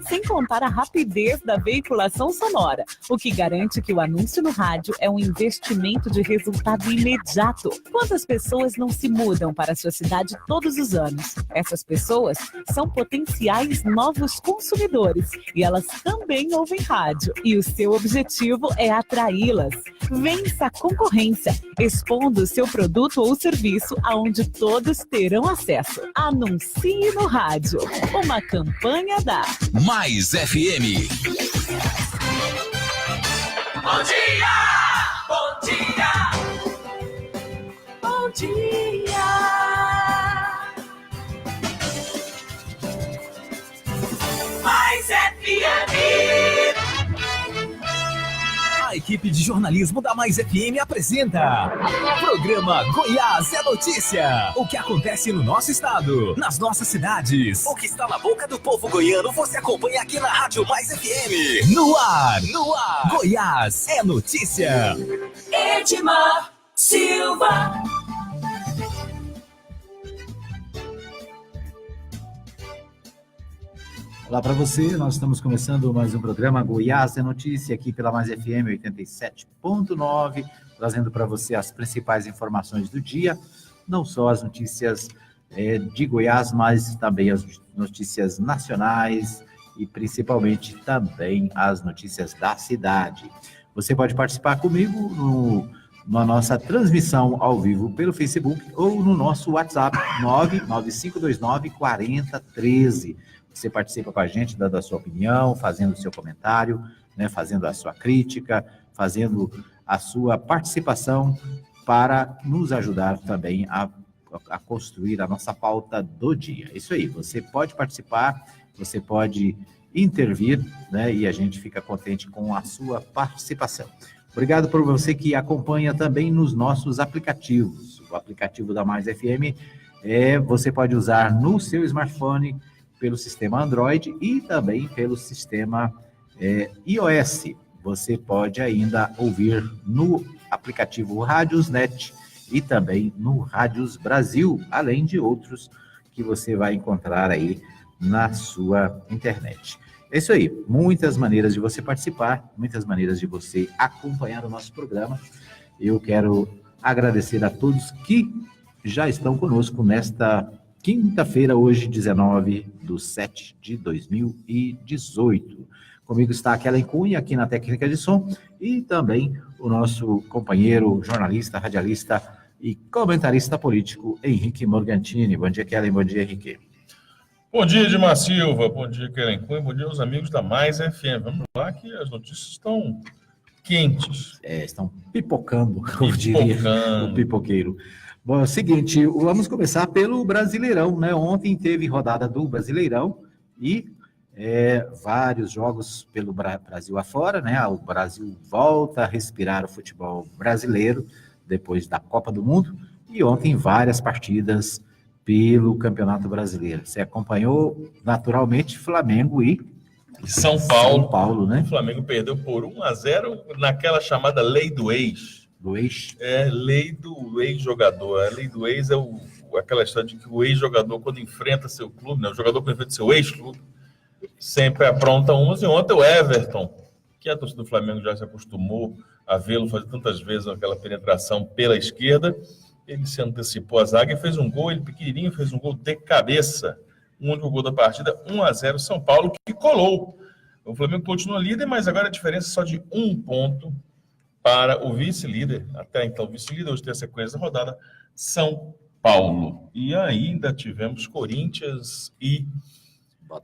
sem contar a rapidez da veiculação sonora, o que garante que o anúncio no rádio é um investimento de resultado imediato. Quantas pessoas não se mudam para a sua cidade todos os anos? Essas pessoas são potenciais novos consumidores e elas também ouvem rádio. E o seu objetivo é atraí-las. Vença a concorrência, expondo o seu produto ou serviço aonde todos terão acesso. Anuncie no rádio. Uma campanha da Mais FM. Bom dia! Bom dia! Bom dia! Mais FM! A equipe de jornalismo da Mais FM apresenta Programa Goiás é Notícia. O que acontece no nosso estado, nas nossas cidades, o que está na boca do povo goiano, você acompanha aqui na Rádio Mais FM. No ar, Goiás é Notícia. Edmar Silva. Olá para você, nós estamos começando mais um programa Goiás é Notícia aqui pela Mais FM 87.9, trazendo para você as principais informações do dia, não só as notícias de Goiás, mas também as notícias nacionais e principalmente também as notícias da cidade. Você pode participar comigo na nossa transmissão ao vivo pelo Facebook ou no nosso WhatsApp 995294013. Você participa com a gente, dando a sua opinião, fazendo o seu comentário, né, fazendo a sua crítica, fazendo a sua participação para nos ajudar também a construir a nossa pauta do dia. Isso aí, você pode participar, você pode intervir, né, e a gente fica contente com a sua participação. Obrigado por você que acompanha também nos nossos aplicativos. O aplicativo da Mais FM você pode usar no seu smartphone, pelo sistema Android e também pelo sistema iOS. Você pode ainda ouvir no aplicativo Rádiosnet e também no Rádios Brasil, além de outros que você vai encontrar aí na sua internet. É isso aí, muitas maneiras de você participar, muitas maneiras de você acompanhar o nosso programa. Eu quero agradecer a todos que já estão conosco nesta quinta-feira, hoje, 19/7/2018. Comigo está a Kellen Cunha, aqui na técnica de som, e também o nosso companheiro, jornalista, radialista e comentarista político, Henrique Morgantini. Bom dia, Kellen. Bom dia, Henrique. Bom dia, Edmar Silva. Bom dia, Kellen Cunha. Bom dia aos amigos da Mais FM. Vamos lá que as notícias estão quentes. Estão pipocando, como diria o pipoqueiro. Bom, é o seguinte, vamos começar pelo Brasileirão, né? Ontem teve rodada do Brasileirão e vários jogos pelo Brasil afora, né? O Brasil volta a respirar o futebol brasileiro depois da Copa do Mundo e ontem várias partidas pelo Campeonato Brasileiro. Você acompanhou naturalmente Flamengo e São Paulo, né? O Flamengo perdeu por 1-0 naquela chamada lei do ex. Do ex? Lei do ex-jogador. A lei do ex aquela história de que o ex-jogador, quando enfrenta seu clube, né, o jogador quando enfrenta seu ex-clube, sempre apronta umas. E ontem o Everton, que a torcida do Flamengo já se acostumou a vê-lo fazer tantas vezes aquela penetração pela esquerda, ele se antecipou à zaga e fez um gol, ele pequenininho, fez um gol de cabeça. O único gol da partida, 1-0 São Paulo, que colou. O Flamengo continua líder, mas agora a diferença é só de 1 ponto para o vice-líder, até então vice-líder, hoje tem a sequência da rodada, São Paulo. E ainda tivemos Corinthians e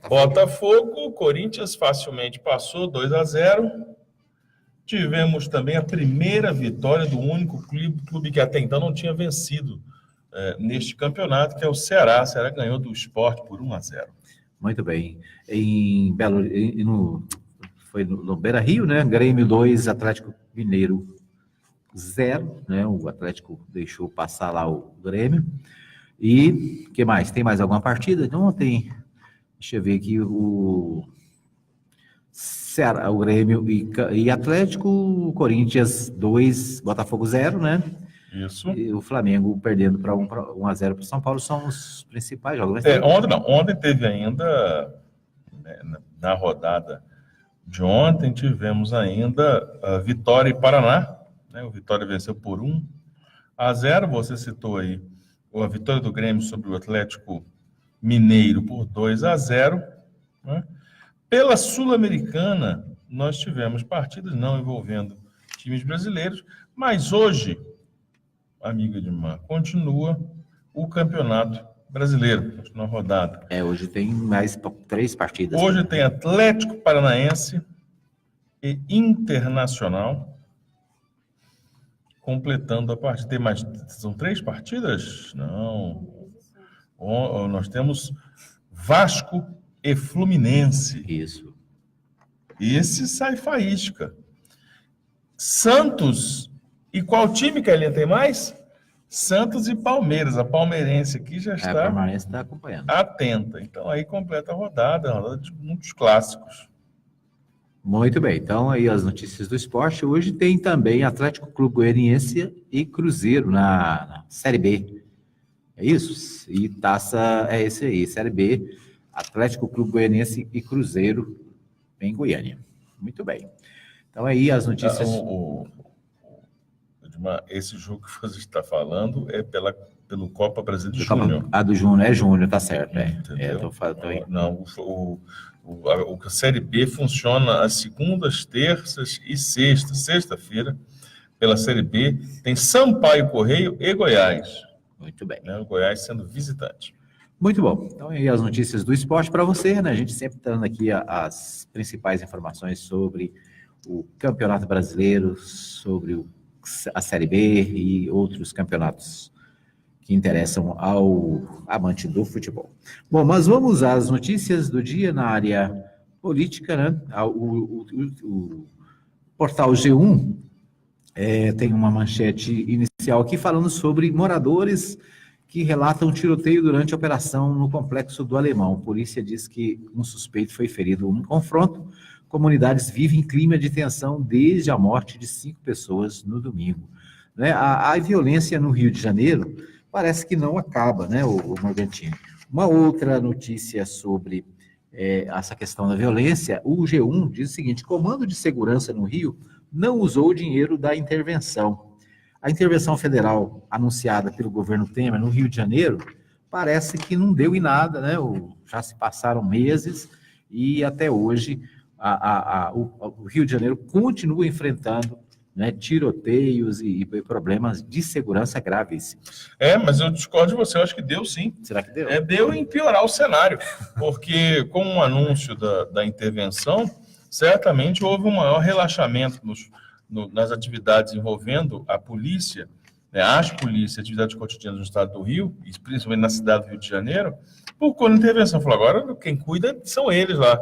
Botafogo. Corinthians facilmente passou, 2-0. Tivemos também a primeira vitória do único clube que até então não tinha vencido neste campeonato, que é o Ceará. O Ceará ganhou do Sport por 1-0. Muito bem. Foi no Beira-Rio, né? Grêmio 2, Atlético Mineiro 0, né? O Atlético deixou passar lá o Grêmio. E o que mais? Tem mais alguma partida? Ontem, deixa eu ver aqui, o Ceará, o Grêmio e Atlético, Corinthians 2, Botafogo 0, né? Isso. E o Flamengo perdendo para 1-0 para o São Paulo são os principais jogos. Ontem teve ainda na rodada de ontem, tivemos ainda a Vitória e Paraná, né? O Vitória venceu por 1-0, você citou aí a vitória do Grêmio sobre o Atlético Mineiro por 2-0, né? Pela Sul-Americana, nós tivemos partidas não envolvendo times brasileiros, mas hoje, amigo Edmar, continua o Campeonato Brasileiro, continua a rodada. Hoje tem mais 3 partidas. Hoje tem Atlético Paranaense e Internacional completando a partida. Tem mais, são 3 partidas? Não. Nós temos Vasco e Fluminense. Isso. Esse sai faísca. Santos, e qual time que a linha tem mais? Santos e Palmeiras. A palmeirense aqui já está, a palmeirense está acompanhando. Atenta. Então aí completa a rodada de muitos clássicos. Muito bem, então aí as notícias do esporte. Hoje tem também Atlético Clube Goianiense e Cruzeiro na Série B. É isso? E taça é esse aí, Série B, Atlético Clube Goianiense e Cruzeiro em Goiânia. Muito bem. Então aí as notícias... Esse jogo que você está falando é pelo Copa Brasil de Júnior. Do Júnior, é Júnior, tá certo. Não, a Série B funciona às segundas, terças e sextas. Sexta-feira, pela Série B, tem Sampaio Correio e Goiás. Muito bem. O Goiás sendo visitante. Muito bom. Então, aí as notícias do esporte para você, né? A gente sempre dando aqui as principais informações sobre o Campeonato Brasileiro, sobre a Série B e outros campeonatos que interessam ao amante do futebol. Bom, mas vamos às notícias do dia na área política, né? O portal G1 tem uma manchete inicial aqui falando sobre moradores que relatam tiroteio durante a operação no Complexo do Alemão. A polícia diz que um suspeito foi ferido no confronto. Comunidades vivem clima de tensão desde a morte de 5 pessoas no domingo. Né? A violência no Rio de Janeiro parece que não acaba, né, o Morgantini? Uma outra notícia sobre essa questão da violência, o G1 diz o seguinte: Comando de Segurança no Rio não usou o dinheiro da intervenção. A intervenção federal anunciada pelo governo Temer no Rio de Janeiro parece que não deu em nada, né? Já se passaram meses e até hoje o Rio de Janeiro continua enfrentando, né, tiroteios e problemas de segurança gravíssimos. Mas eu discordo de você, eu acho que deu sim. Será que deu? Deu em piorar o cenário, porque com o anúncio da intervenção, certamente houve um maior relaxamento nas atividades envolvendo a polícia, né, as polícias, atividades cotidianas no estado do Rio, e principalmente na cidade do Rio de Janeiro, por conta da intervenção. Falou, agora quem cuida são eles lá.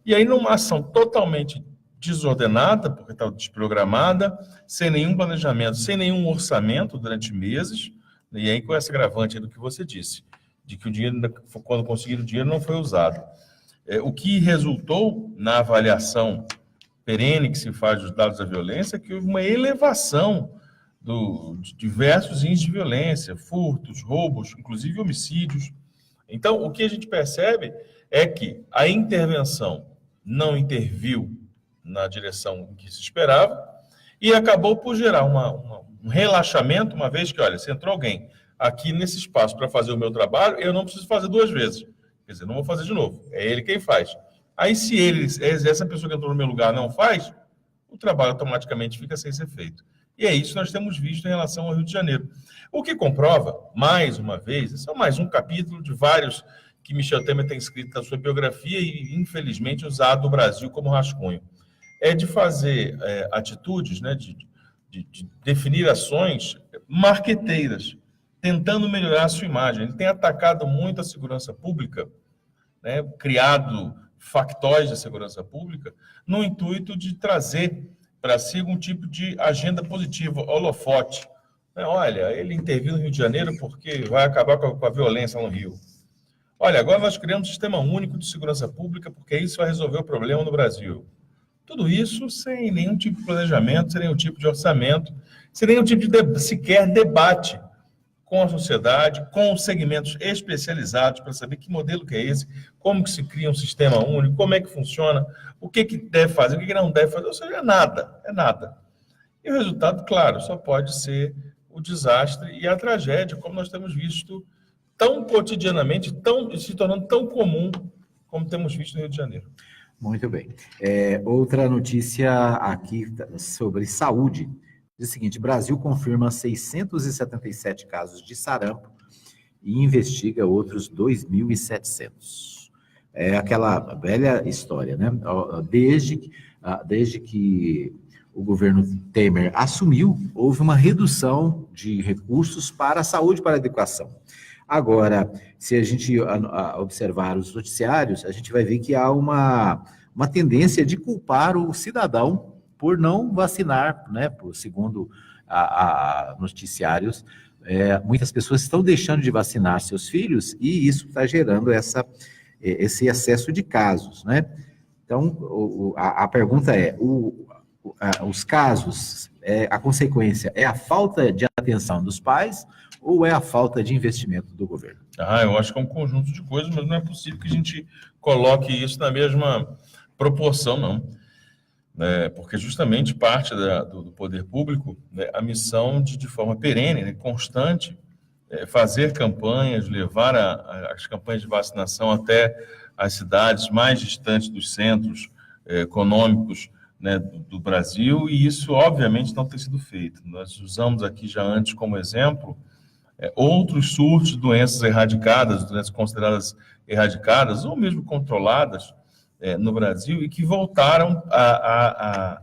E aí, numa ação totalmente desordenada, porque estava desprogramada, sem nenhum planejamento, sem nenhum orçamento durante meses, e aí com essa agravante do que você disse, de que o dinheiro, quando conseguiram o dinheiro, não foi usado. O que resultou na avaliação perene que se faz dos dados da violência é que houve uma elevação de diversos índices de violência, furtos, roubos, inclusive homicídios. Então, o que a gente percebe é que a intervenção não interviu na direção que se esperava e acabou por gerar um relaxamento, uma vez que, olha, se entrou alguém aqui nesse espaço para fazer o meu trabalho, eu não preciso fazer 2 vezes. Quer dizer, não vou fazer de novo. É ele quem faz. Aí, se essa pessoa que entrou no meu lugar não faz, o trabalho automaticamente fica sem ser feito. E é isso que nós temos visto em relação ao Rio de Janeiro. O que comprova, mais uma vez, esse é mais um capítulo de vários que Michel Temer tem escrito na sua biografia e, infelizmente, usado o Brasil como rascunho. É de fazer atitudes, né, de definir ações marqueteiras, tentando melhorar a sua imagem. Ele tem atacado muito a segurança pública, né, criado factóis da segurança pública, no intuito de trazer para si algum tipo de agenda positiva, holofote. Olha, ele interviu no Rio de Janeiro porque vai acabar com a violência no Rio. Olha, agora nós criamos um sistema único de segurança pública porque isso vai resolver o problema no Brasil. Tudo isso sem nenhum tipo de planejamento, sem nenhum tipo de orçamento, sem nenhum tipo de sequer debate com a sociedade, com os segmentos especializados para saber que modelo que é esse, como que se cria um sistema único, como é que funciona, o que deve fazer, o que não deve fazer, ou seja, é nada. E o resultado, claro, só pode ser o desastre e a tragédia, como nós temos visto tão cotidianamente, se tornando tão comum como temos visto no Rio de Janeiro. Muito bem. Outra notícia aqui sobre saúde. Diz o seguinte: Brasil confirma 677 casos de sarampo e investiga outros 2.700. É aquela velha história, né? Desde que o governo Temer assumiu, houve uma redução de recursos para a saúde e para a educação. Agora, se a gente observar os noticiários, a gente vai ver que há uma tendência de culpar o cidadão por não vacinar, né? Segundo noticiários, muitas pessoas estão deixando de vacinar seus filhos e isso está gerando esse excesso de casos, né? Então, a pergunta é, os casos, a consequência é a falta de atenção dos pais ou é a falta de investimento do governo? Eu acho que é um conjunto de coisas, mas não é possível que a gente coloque isso na mesma proporção, não. Porque justamente parte do poder público, né, a missão de forma perene, né, constante, fazer campanhas, levar as campanhas de vacinação até as cidades mais distantes dos centros econômicos, né, do Brasil, e isso obviamente não tem sido feito. Nós usamos aqui já antes como exemplo outros surtos de doenças erradicadas, doenças consideradas erradicadas ou mesmo controladas no Brasil e que voltaram a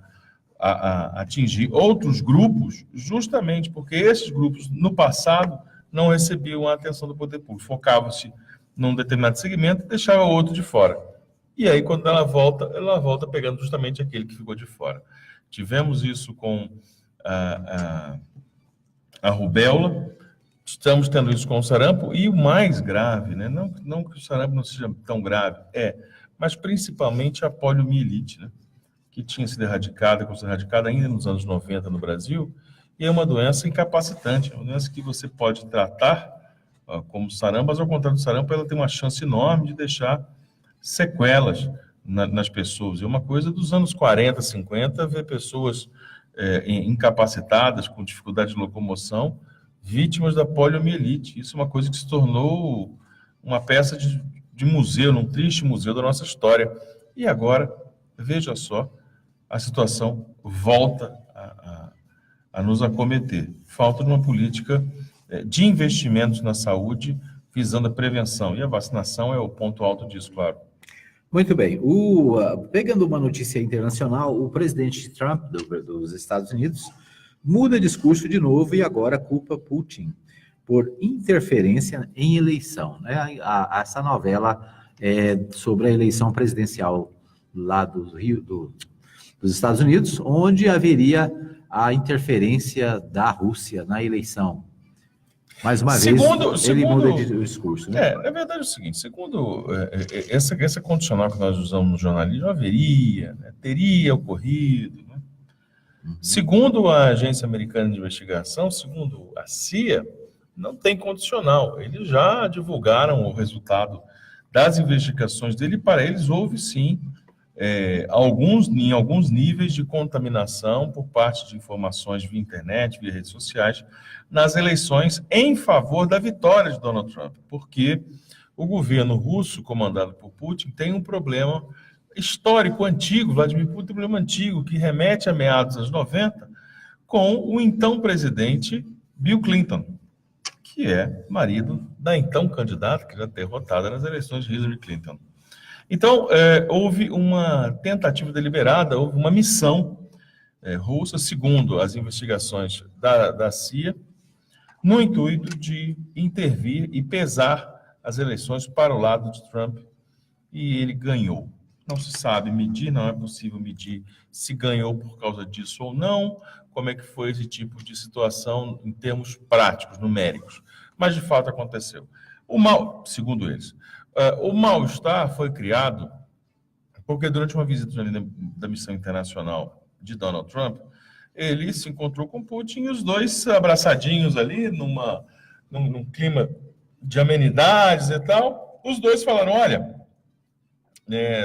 atingir outros grupos, justamente porque esses grupos no passado não recebiam a atenção do poder público, focavam-se num determinado segmento e deixavam o outro de fora. E aí, quando ela volta pegando justamente aquele que ficou de fora. Tivemos isso com a rubéola, estamos tendo isso com o sarampo, e o mais grave, né? Não que o sarampo não seja tão grave, mas principalmente a poliomielite, né? Que tinha sido erradicada ainda nos anos 90 no Brasil, e é uma doença incapacitante, é uma doença que você pode tratar como sarampo, mas ao contrário do sarampo, ela tem uma chance enorme de deixar sequelas nas pessoas. É uma coisa dos anos 40, 50, ver pessoas incapacitadas, com dificuldade de locomoção, vítimas da poliomielite. Isso é uma coisa que se tornou uma peça de museu, um triste museu da nossa história. E agora, veja só, a situação volta a nos acometer. Falta de uma política de investimentos na saúde visando a prevenção. E a vacinação é o ponto alto disso, claro. Muito bem. Pegando uma notícia internacional, o presidente Trump dos Estados Unidos muda discurso de novo e agora culpa Putin por interferência em eleição, né? Essa novela sobre a eleição presidencial lá dos Estados Unidos, onde haveria a interferência da Rússia na eleição. Mais uma vez, ele muda de discurso, né? Na verdade é o seguinte, segundo essa condicional que nós usamos no jornalismo, haveria, né, teria ocorrido, né? Segundo a Agência Americana de Investigação, segundo a CIA, não tem condicional. Eles já divulgaram o resultado das investigações dele, e para eles houve sim em alguns níveis de contaminação por parte de informações via internet, via redes sociais, nas eleições em favor da vitória de Donald Trump, porque o governo russo, comandado por Putin, tem um problema histórico antigo, Vladimir Putin tem um problema antigo, que remete a meados dos anos 90, com o então presidente Bill Clinton, que é marido da então candidata, que já derrotada nas eleições, Hillary Clinton. Então, houve uma tentativa deliberada, houve uma missão russa, segundo as investigações da CIA, no intuito de intervir e pesar as eleições para o lado de Trump, e ele ganhou. Não se sabe medir, não é possível medir se ganhou por causa disso ou não, como é que foi esse tipo de situação em termos práticos, numéricos. Mas, de fato, aconteceu. Segundo eles, o mal-estar foi criado porque durante uma visita da missão internacional de Donald Trump, ele se encontrou com Putin e os dois abraçadinhos ali num clima de amenidades e tal, os dois falaram, olha,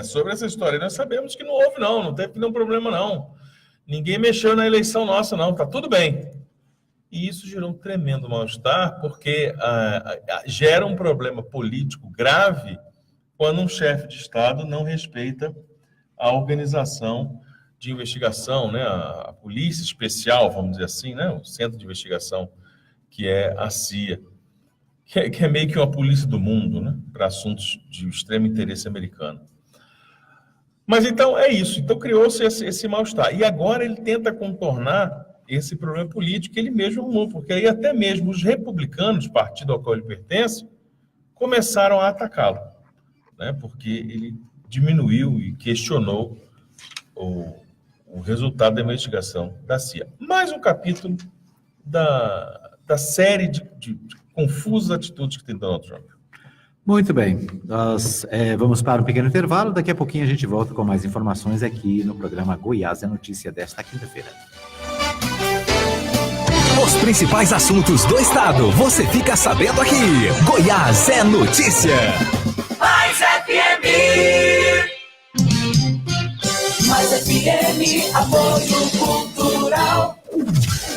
sobre essa história, nós sabemos que não houve não teve nenhum problema não. Ninguém mexeu na eleição nossa não, tá tudo bem. E isso gerou um tremendo mal-estar, porque gera um problema político grave quando um chefe de Estado não respeita a organização de investigação, né, a polícia especial, vamos dizer assim, né, o centro de investigação, que é a CIA, que é meio que uma polícia do mundo, né, para assuntos de extremo interesse americano. Mas então é isso, então criou-se esse mal-estar. E agora ele tenta contornar esse problema político que ele mesmo arrumou, porque aí até mesmo os republicanos, partido ao qual ele pertence, começaram a atacá-lo, né, porque ele diminuiu e questionou o resultado da investigação da CIA. Mais um capítulo da série de confusas atitudes que tem Donald Trump. Muito bem, nós vamos para um pequeno intervalo, daqui a pouquinho a gente volta com mais informações aqui no programa Goiás é Notícia desta quinta-feira. Os principais assuntos do estado, você fica sabendo aqui. Goiás é Notícia. Mais FM. Mais FM, apoio cultural.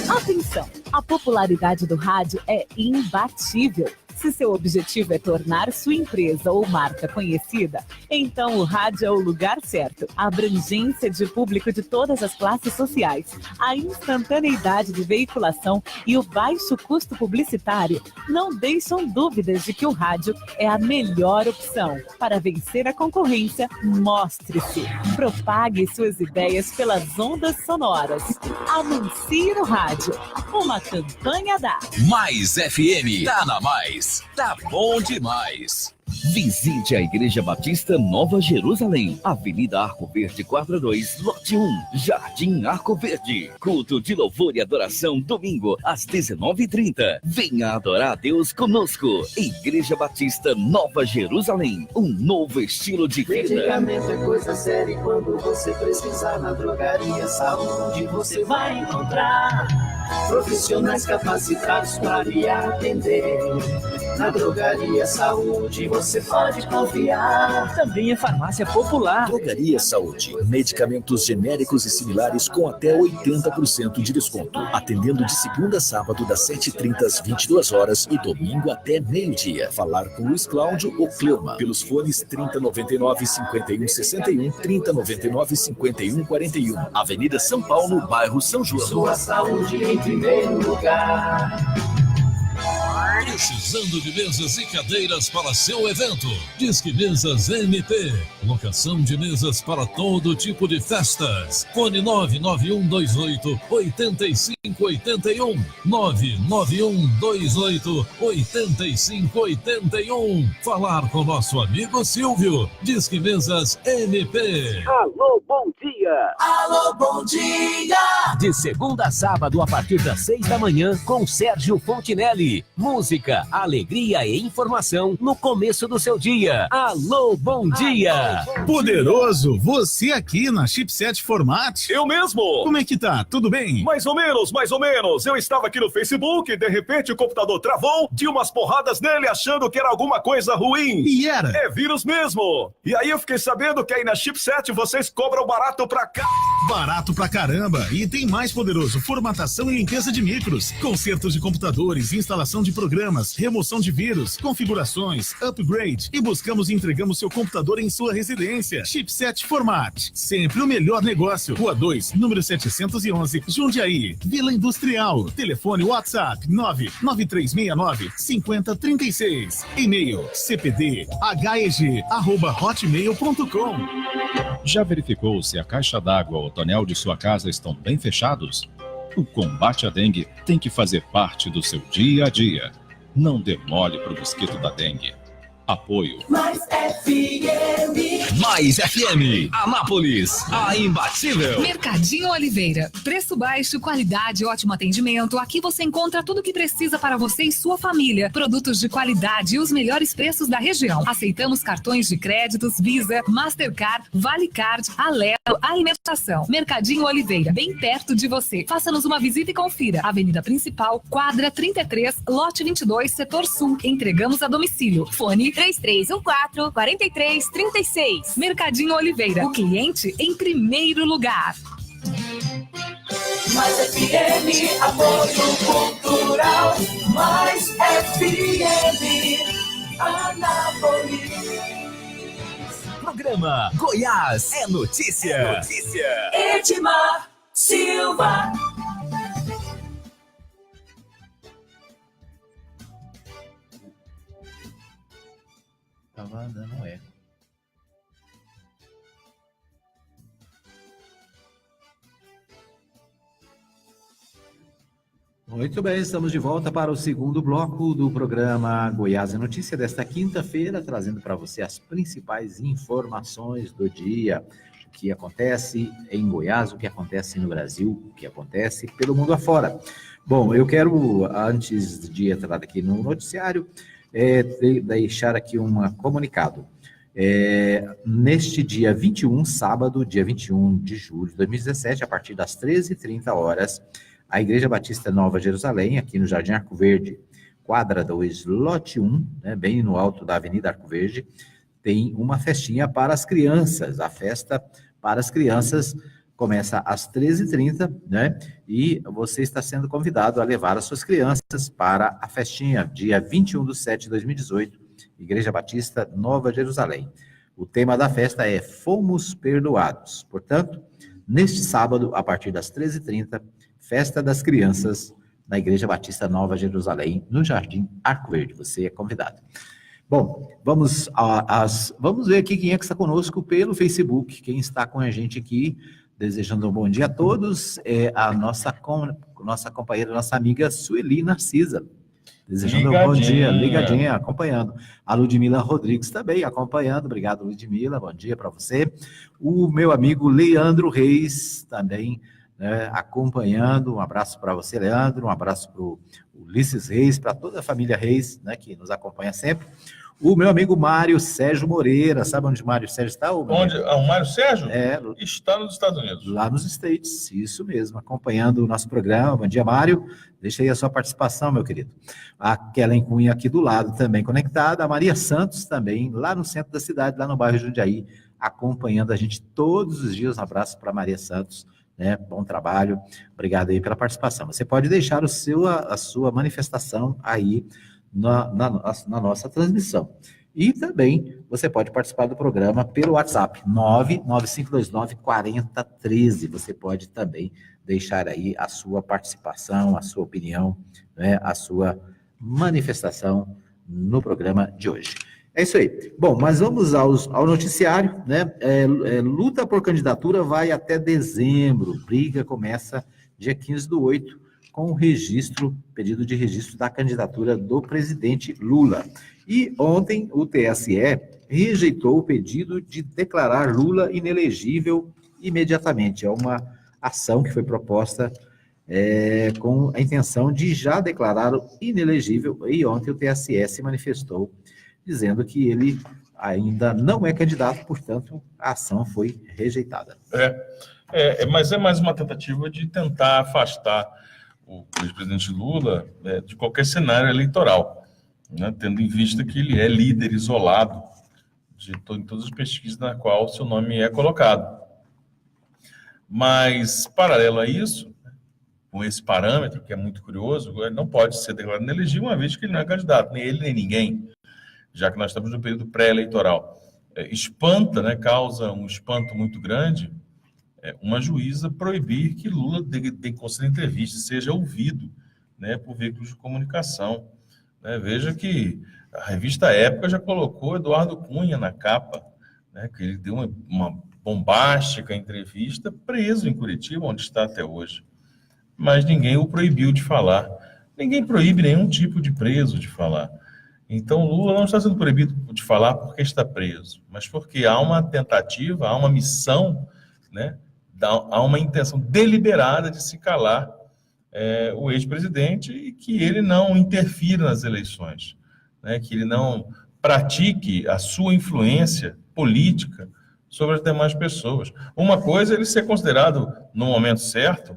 Atenção! A popularidade do rádio é imbatível. Se seu objetivo é tornar sua empresa ou marca conhecida, então o rádio é o lugar certo. A abrangência de público de todas as classes sociais, a instantaneidade de veiculação e o baixo custo publicitário não deixam dúvidas de que o rádio é a melhor opção. Para vencer a concorrência, mostre-se. Propague suas ideias pelas ondas sonoras. Anuncie no rádio. Uma campanha da Mais FM, tá na Mais. Tá bom demais. Visite a Igreja Batista Nova Jerusalém, Avenida Arco Verde 42, Lote 1, Jardim Arco Verde. Culto de louvor e adoração, domingo, às 19h30. Venha adorar a Deus conosco. Igreja Batista Nova Jerusalém, um novo estilo de vida. Medicamento é coisa séria e quando você precisar na drogaria Saúde você vai encontrar profissionais capacitados para lhe atender. Na drogaria Saúde você pode confiar. Também é farmácia popular. Drogaria Saúde. Medicamentos genéricos e similares com até 80% de desconto. Atendendo de segunda a sábado das 7h30 às 22 horas e domingo até meio-dia. Falar com Luiz Cláudio ou Cleuma pelos fones 3099-5161, 3099-5141. Avenida São Paulo, bairro São João. Sua saúde em primeiro lugar. Precisando de mesas e cadeiras para seu evento? Disque Mesas MP. Locação de mesas para todo tipo de festas. Fone 99128-8581. 99128-8581. Falar com nosso amigo Silvio. Disque Mesas MP. Alô, bom dia! Alô, bom dia! De segunda a sábado, a partir das 6 da manhã, com Sérgio Fontinelli. Música, alegria e informação no começo do seu dia. Alô, bom dia! Poderoso, você aqui na Chipset Format? Eu mesmo! Como é que tá? Tudo bem? Mais ou menos, mais ou menos. Eu estava aqui no Facebook e de repente o computador travou, tinha umas porradas nele achando que era alguma coisa ruim. E era? É vírus mesmo. E aí eu fiquei sabendo que aí na Chipset vocês cobram barato pra cá. Barato pra caramba. E tem mais, Poderoso, formatação e limpeza de micros, consertos de computadores, instalação de programas, remoção de vírus, configurações, upgrade e buscamos e entregamos seu computador em sua residência. Chipset Format, sempre o melhor negócio. Rua 2, número 711, Jundiaí, Vila Industrial. Telefone WhatsApp 99369-5036. E-mail cpdheg@hotmail.com. Já verificou se a caixa d'água ou o tonel de sua casa estão bem fechados? O combate à dengue tem que fazer parte do seu dia a dia. Não dê mole para o mosquito da dengue. Apoio. Mais FM. Mais FM, Anápolis, a imbatível. Mercadinho Oliveira. Preço baixo, qualidade, ótimo atendimento. Aqui você encontra tudo o que precisa para você e sua família. Produtos de qualidade e os melhores preços da região. Aceitamos cartões de créditos, Visa, Mastercard, Valecard, Alelo, Alimentação. Mercadinho Oliveira, bem perto de você. Faça-nos uma visita e confira. Avenida Principal, quadra 33, lote 22, setor sul. Entregamos a domicílio. Fone 3314-4336. Mercadinho Oliveira. O cliente em primeiro lugar. Mais FM, apoio cultural. Mais FM, Anápolis. Programa Goiás é notícia. É notícia. Edmar Silva. Tava dando eco. Muito bem, estamos de volta para o segundo bloco do programa Goiás é Notícia desta quinta-feira, trazendo para você as principais informações do dia. O que acontece em Goiás, o que acontece no Brasil, o que acontece pelo mundo afora. Bom, eu quero, antes de entrar aqui no noticiário, deixar aqui um comunicado. Neste dia 21, sábado, dia 21 de julho de 2017, a partir das 13h30, a Igreja Batista Nova Jerusalém, aqui no Jardim Arco Verde, quadra 2, lote 1, né, bem no alto da Avenida Arco Verde, tem uma festinha para as crianças. A festa para as crianças começa às 13h30, né? E você está sendo convidado a levar as suas crianças para a festinha, dia 21/7/2018, Igreja Batista Nova Jerusalém. O tema da festa é Fomos Perdoados. Portanto, neste sábado, a partir das 13h30, Festa das Crianças na Igreja Batista Nova Jerusalém, no Jardim Arco Verde. Você é convidado. Bom, vamos ver aqui quem é que está conosco pelo Facebook. Quem está com a gente aqui, desejando um bom dia a todos, é a nossa companheira, nossa amiga Sueli Narcisa. Desejando um bom dia, ligadinha, acompanhando. A Ludmila Rodrigues também acompanhando. Obrigado, Ludmila. Bom dia para você. O meu amigo Leandro Reis também acompanhando. Um abraço para você, Leandro, um abraço para o Ulisses Reis, para toda a família Reis, né, que nos acompanha sempre. O meu amigo Mário Sérgio Moreira, sabe onde o Mário Sérgio está? Onde? O Mário Sérgio? Está nos Estados Unidos. Lá nos States, isso mesmo, acompanhando o nosso programa. Bom dia, Mário. Deixa aí a sua participação, meu querido. A Kellen Cunha aqui do lado também conectada. A Maria Santos também, lá no centro da cidade, lá no bairro Jundiaí, acompanhando a gente todos os dias. Um abraço para Maria Santos. Bom trabalho, obrigado aí pela participação. Você pode deixar a sua manifestação aí na nossa transmissão. E também você pode participar do programa pelo WhatsApp, 99529-4013. Você pode também deixar aí a sua participação, a sua opinião, a sua manifestação no programa de hoje. É isso aí. Bom, mas vamos ao noticiário, né? Luta por candidatura vai até dezembro. Briga começa dia 15/8 com o pedido de registro da candidatura do presidente Lula. E ontem o TSE rejeitou o pedido de declarar Lula inelegível imediatamente. É uma ação que foi proposta com a intenção de já declará-lo inelegível, e ontem o TSE se manifestou dizendo que ele ainda não é candidato, portanto, a ação foi rejeitada. Mas é mais uma tentativa de tentar afastar o ex-presidente Lula de qualquer cenário eleitoral, né, tendo em vista que ele é líder isolado em todas as pesquisas na qual seu nome é colocado. Mas, paralelo a isso, com esse parâmetro, que é muito curioso, ele não pode ser declarado inelegível uma vez que ele não é candidato, nem ele nem ninguém, já que nós estamos no período pré-eleitoral. Espanta, né, causa um espanto muito grande, uma juíza proibir que Lula dê conceder entrevista, seja ouvido, né, por veículos de comunicação. Veja que a revista Época já colocou Eduardo Cunha na capa, né, que ele deu uma bombástica entrevista preso em Curitiba, onde está até hoje. Mas ninguém o proibiu de falar. Ninguém proíbe nenhum tipo de preso de falar. Então, Lula não está sendo proibido de falar porque está preso, mas porque há uma tentativa, há uma missão, né, há uma intenção deliberada de se calar o ex-presidente e que ele não interfira nas eleições, né, que ele não pratique a sua influência política sobre as demais pessoas. Uma coisa é ele ser considerado, no momento certo,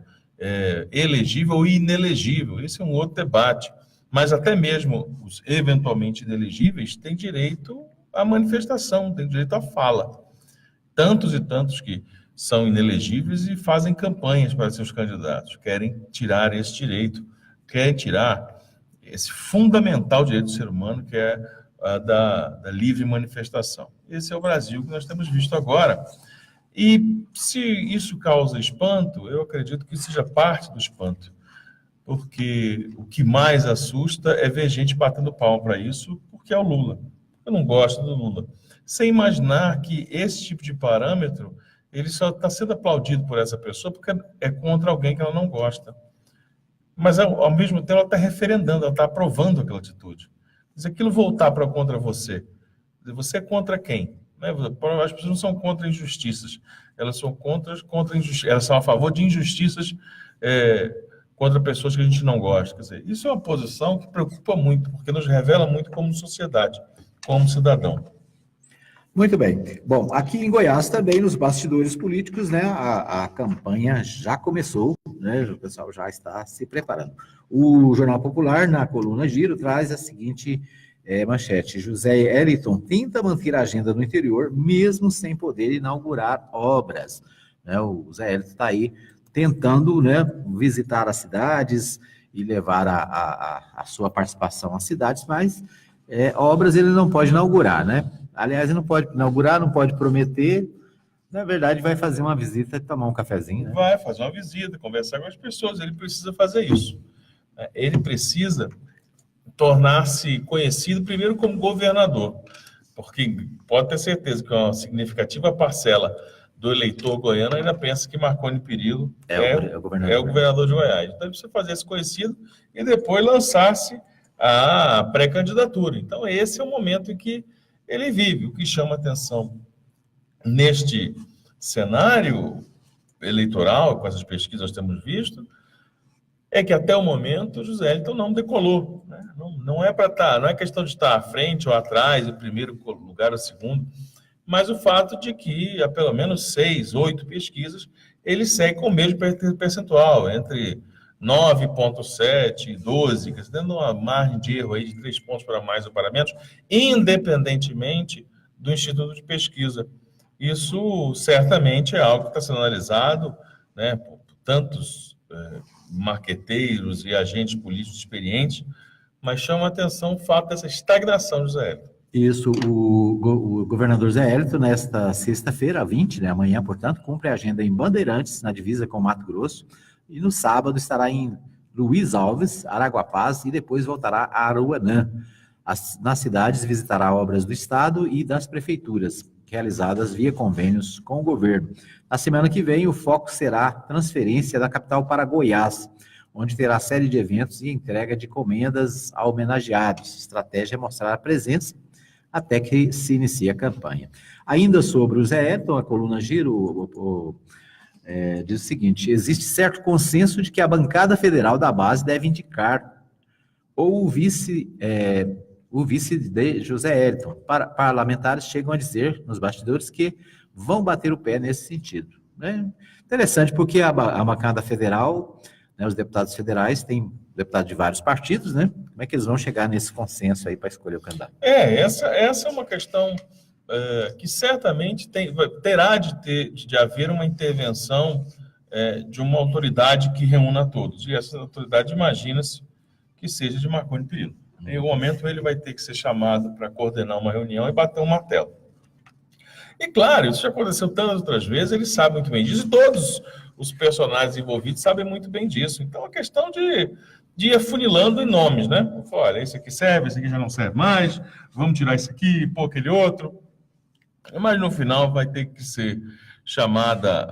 elegível ou inelegível. Esse é um outro debate. Mas até mesmo os eventualmente inelegíveis têm direito à manifestação, têm direito à fala. Tantos e tantos que são inelegíveis e fazem campanhas para seus candidatos, querem tirar esse direito, querem tirar esse fundamental direito do ser humano, que é da livre manifestação. Esse é o Brasil que nós temos visto agora. E se isso causa espanto, eu acredito que seja parte do espanto, porque o que mais assusta é ver gente batendo palma para isso, porque é o Lula. Eu não gosto do Lula. Sem imaginar que esse tipo de parâmetro, ele só está sendo aplaudido por essa pessoa porque é contra alguém que ela não gosta. Mas, ao mesmo tempo, ela está referendando, ela está aprovando aquela atitude. Se aquilo voltar para contra você, você é contra quem? As pessoas não são contra injustiças, elas são contra injustiças, elas são a favor de injustiças contra pessoas que a gente não gosta. Quer dizer, isso é uma posição que preocupa muito, porque nos revela muito como sociedade, como cidadão. Muito bem. Bom, aqui em Goiás também, nos bastidores políticos, né, a campanha já começou, né, o pessoal já está se preparando. O Jornal Popular, na coluna Giro, traz a seguinte manchete: José Eliton tenta manter a agenda no interior, mesmo sem poder inaugurar obras. Né, o José Eliton está aí tentando, né, visitar as cidades e levar a sua participação às cidades, mas obras ele não pode inaugurar, né? Aliás, ele não pode inaugurar, não pode prometer. Na verdade, vai fazer uma visita e tomar um cafezinho, né? Vai fazer uma visita, conversar com as pessoas. Ele precisa fazer isso. Ele precisa tornar-se conhecido primeiro como governador, porque pode ter certeza que uma significativa parcela do eleitor goiano ainda pensa que Marconi Perillo é o governador de Goiás. Então, ele precisa fazer esse conhecido e depois lançar-se à pré-candidatura. Então, esse é o momento em que ele vive. O que chama atenção neste cenário eleitoral, com essas pesquisas que nós temos visto, é que até o momento o José Eliton não decolou. Né? Não é para estar, não é questão de estar à frente ou atrás, o primeiro lugar ou o segundo, mas o fato de que há pelo menos 6, 8 pesquisas ele segue com o mesmo percentual, entre 9,7 e 12, dando uma margem de erro aí de 3 pontos para mais ou para menos, independentemente do Instituto de Pesquisa. Isso certamente é algo que está sendo analisado, né, por tantos marqueteiros e agentes políticos experientes, mas chama a atenção o fato dessa estagnação do José Eliton. Isso, o governador José Eliton, nesta sexta-feira, 20, né, amanhã, portanto, cumpre a agenda em Bandeirantes, na divisa com Mato Grosso, e no sábado estará em Luiz Alves, Araguapaz, e depois voltará a Aruanã. Nas cidades visitará obras do Estado e das prefeituras, realizadas via convênios com o governo. Na semana que vem, o foco será transferência da capital para Goiás, onde terá série de eventos e entrega de encomendas a homenageados. A estratégia é mostrar a presença até que se inicie a campanha. Ainda sobre o Zé Eliton, a coluna Giro diz o seguinte: existe certo consenso de que a bancada federal da base deve indicar ou o vice de José Eliton. Parlamentares chegam a dizer nos bastidores que vão bater o pé nesse sentido. Né? Interessante, porque a bancada federal, né, os deputados federais têm deputados de vários partidos, né? Como é que eles vão chegar nesse consenso aí para escolher o candidato? Essa é uma questão que certamente terá de haver uma intervenção de uma autoridade que reúna todos. E essa autoridade, imagina-se, que seja de Marconi Perillo. Em um momento, ele vai ter que ser chamado para coordenar uma reunião e bater um martelo. E, claro, isso já aconteceu tantas outras vezes, ele sabe muito bem disso, e todos os personagens envolvidos sabem muito bem disso. Então, é questão de ir afunilando em nomes, né? Olha, esse aqui serve, esse aqui já não serve mais, vamos tirar esse aqui, pôr aquele outro. Mas, no final, vai ter que ser chamada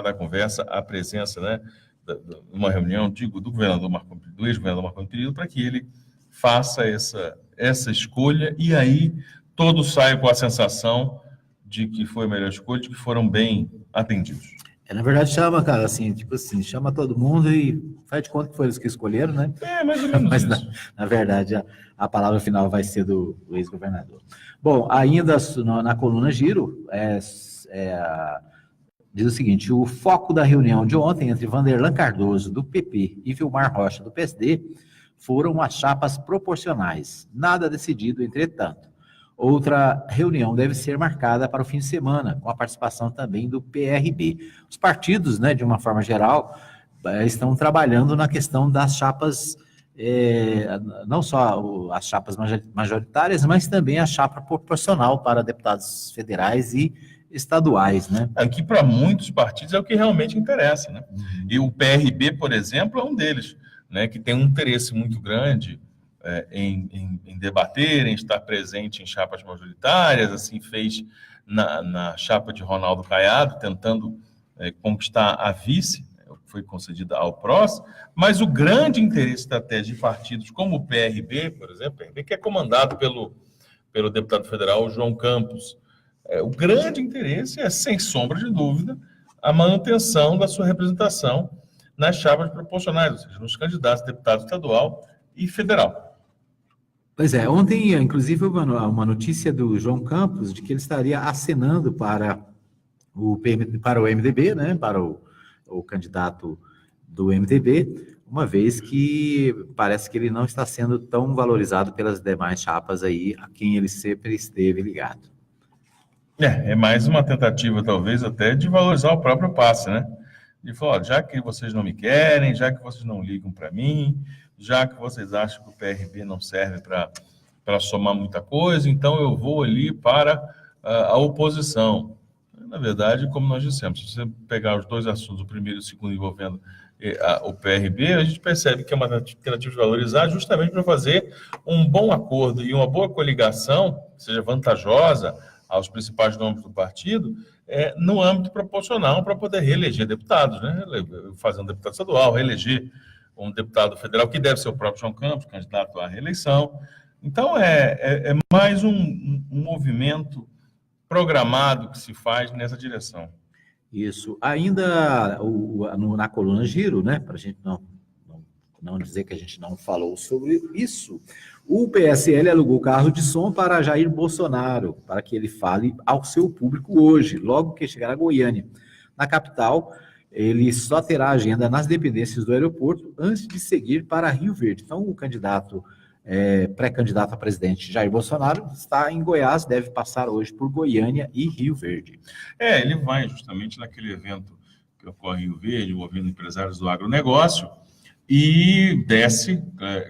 a conversa, a presença, né, de uma reunião, do governador Marconi, do ex-governador Marconi Perillo, para que ele faça essa escolha, e aí todos saem com a sensação de que foi a melhor escolha, de que foram bem atendidos. Na verdade, chama, cara, assim, tipo assim, chama todo mundo e faz de conta que foi eles que escolheram, né? Mais ou menos Mas, isso. na verdade, a palavra final vai ser do ex-governador. Bom, ainda na coluna Giro, diz o seguinte: o foco da reunião de ontem entre Vanderlan Cardoso, do PP, e Vilmar Rocha, do PSD, foram as chapas proporcionais. Nada decidido, entretanto. Outra reunião deve ser marcada para o fim de semana, com a participação também do PRB. Os partidos, né, de uma forma geral, estão trabalhando na questão das chapas, não só as chapas majoritárias, mas também a chapa proporcional para deputados federais e estaduais, né? Aqui, para muitos partidos, é o que realmente interessa, né? E o PRB, por exemplo, é um deles, né, que tem um interesse muito grande em debater, em estar presente em chapas majoritárias, assim fez na chapa de Ronaldo Caiado, tentando conquistar a vice, foi concedida ao PROS, mas o grande interesse estratégico de partidos como o PRB, por exemplo, que é comandado pelo deputado federal João Campos, o grande interesse é, sem sombra de dúvida, a manutenção da sua representação nas chapas proporcionais, ou seja, nos candidatos a deputado estadual e federal. Pois é, ontem, inclusive, uma notícia do João Campos de que ele estaria acenando para o MDB, né, para o candidato do MDB, uma vez que parece que ele não está sendo tão valorizado pelas demais chapas aí, a quem ele sempre esteve ligado. É mais uma tentativa, talvez, até de valorizar o próprio passe, né? De falar, já que vocês não me querem, já que vocês não ligam para mim, já que vocês acham que o PRB não serve para somar muita coisa, então eu vou ali para a oposição. Na verdade, como nós dissemos, se você pegar os dois assuntos, o primeiro e o segundo envolvendo o PRB, a gente percebe que é uma tentativa de valorizar justamente para fazer um bom acordo e uma boa coligação, que seja vantajosa aos principais nomes do partido, no âmbito proporcional para poder reeleger deputados, né? Fazer um deputado estadual, reeleger um deputado federal, que deve ser o próprio João Campos, candidato à reeleição. Então, é mais um movimento programado que se faz nessa direção. Isso. Ainda na coluna Giro, né, para a gente não dizer que a gente não falou sobre isso, o PSL alugou carro de som para Jair Bolsonaro, para que ele fale ao seu público hoje, logo que chegar a Goiânia. Na capital, ele só terá agenda nas dependências do aeroporto antes de seguir para Rio Verde. Então, o candidato, pré-candidato a presidente Jair Bolsonaro, está em Goiás, deve passar hoje por Goiânia e Rio Verde. Ele vai justamente naquele evento que ocorre em Rio Verde, envolvendo empresários do agronegócio, e desce,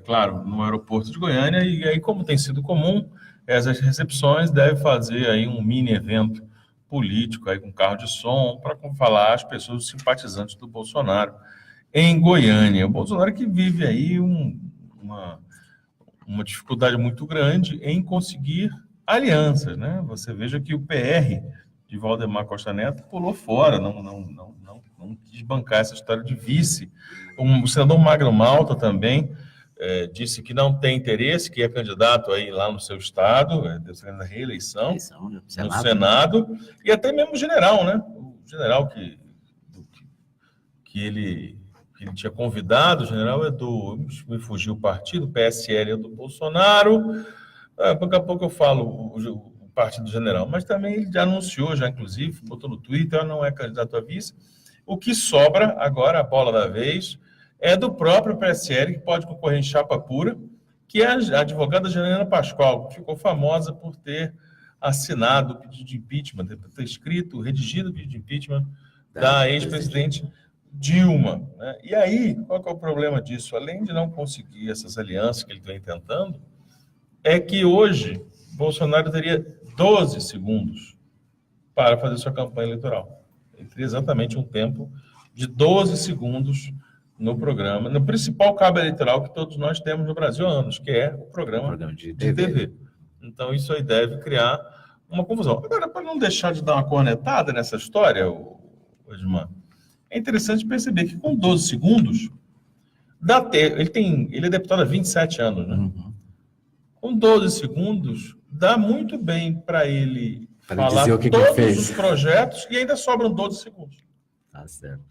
claro, no aeroporto de Goiânia, e aí, como tem sido comum, essas recepções deve fazer aí um mini evento político aí com carro de som para falar às pessoas simpatizantes do Bolsonaro em Goiânia. O Bolsonaro que vive aí uma dificuldade muito grande em conseguir alianças, né? Você veja que o PR de Valdemar Costa Neto pulou fora, não quis bancar essa história de vice. O senador Magno Malta também disse que não tem interesse, que é candidato aí lá no seu estado, na reeleição no Senado, e até mesmo o general, né? O general que ele tinha convidado, o general me fugiu o partido, o PSL é do Bolsonaro, daqui a pouco eu falo o partido general, mas também ele já anunciou, inclusive, botou no Twitter, não é candidato a vice. O que sobra agora, a bola da vez, é do próprio PSL, que pode concorrer em chapa pura, que é a advogada Janaína Pascoal, que ficou famosa por ter assinado o pedido de impeachment, ter redigido o pedido de impeachment da ex-presidente Dilma, né? E aí, qual que é o problema disso? Além de não conseguir essas alianças que ele vem tentando, é que hoje Bolsonaro teria 12 segundos para fazer sua campanha eleitoral. Ele teria exatamente um tempo de 12 segundos no programa, no principal cabo eleitoral que todos nós temos no Brasil há anos, que é o programa de TV. Então, isso aí deve criar uma confusão. Agora, para não deixar de dar uma cornetada nessa história, Edmar, é interessante perceber que com 12 segundos, ele é deputado há 27 anos, né? Com Com 12 segundos, dá muito bem para ele falar dizer o que todos que fez. os projetos e ainda sobram 12 segundos. Tá certo.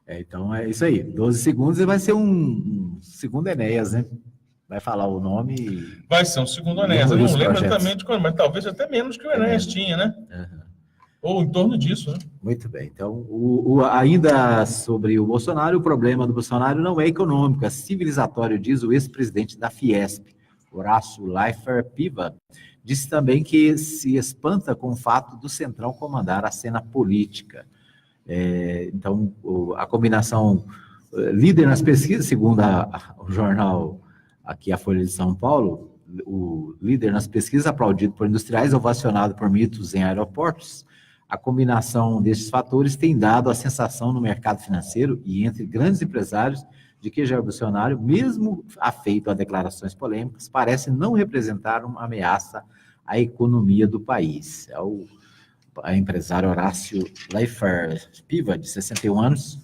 Então é isso aí. 12 segundos e vai ser um segundo Enéas, né? Vai falar o nome e... Vai ser um segundo Enéas. Eu E não os lembro projetos? exatamente quando, mas talvez até menos que o Enéas tinha, né? Ou em torno disso, né? Muito bem. Então, ainda sobre o Bolsonaro, o problema do Bolsonaro não é econômico, é civilizatório, diz o ex-presidente da Fiesp, Horácio Leifert Piva. Disse também que se espanta com o fato do Centrão comandar a cena política. Então, a combinação líder nas pesquisas, segundo o jornal aqui, a Folha de São Paulo, o líder nas pesquisas, aplaudido por industriais, ovacionado por mitos em aeroportos. A combinação destes fatores tem dado a sensação no mercado financeiro e entre grandes empresários de que Jair Bolsonaro, mesmo afeito a declarações polêmicas, parece não representar uma ameaça à economia do país. É o empresário Horácio Leifert Piva, de 61 anos,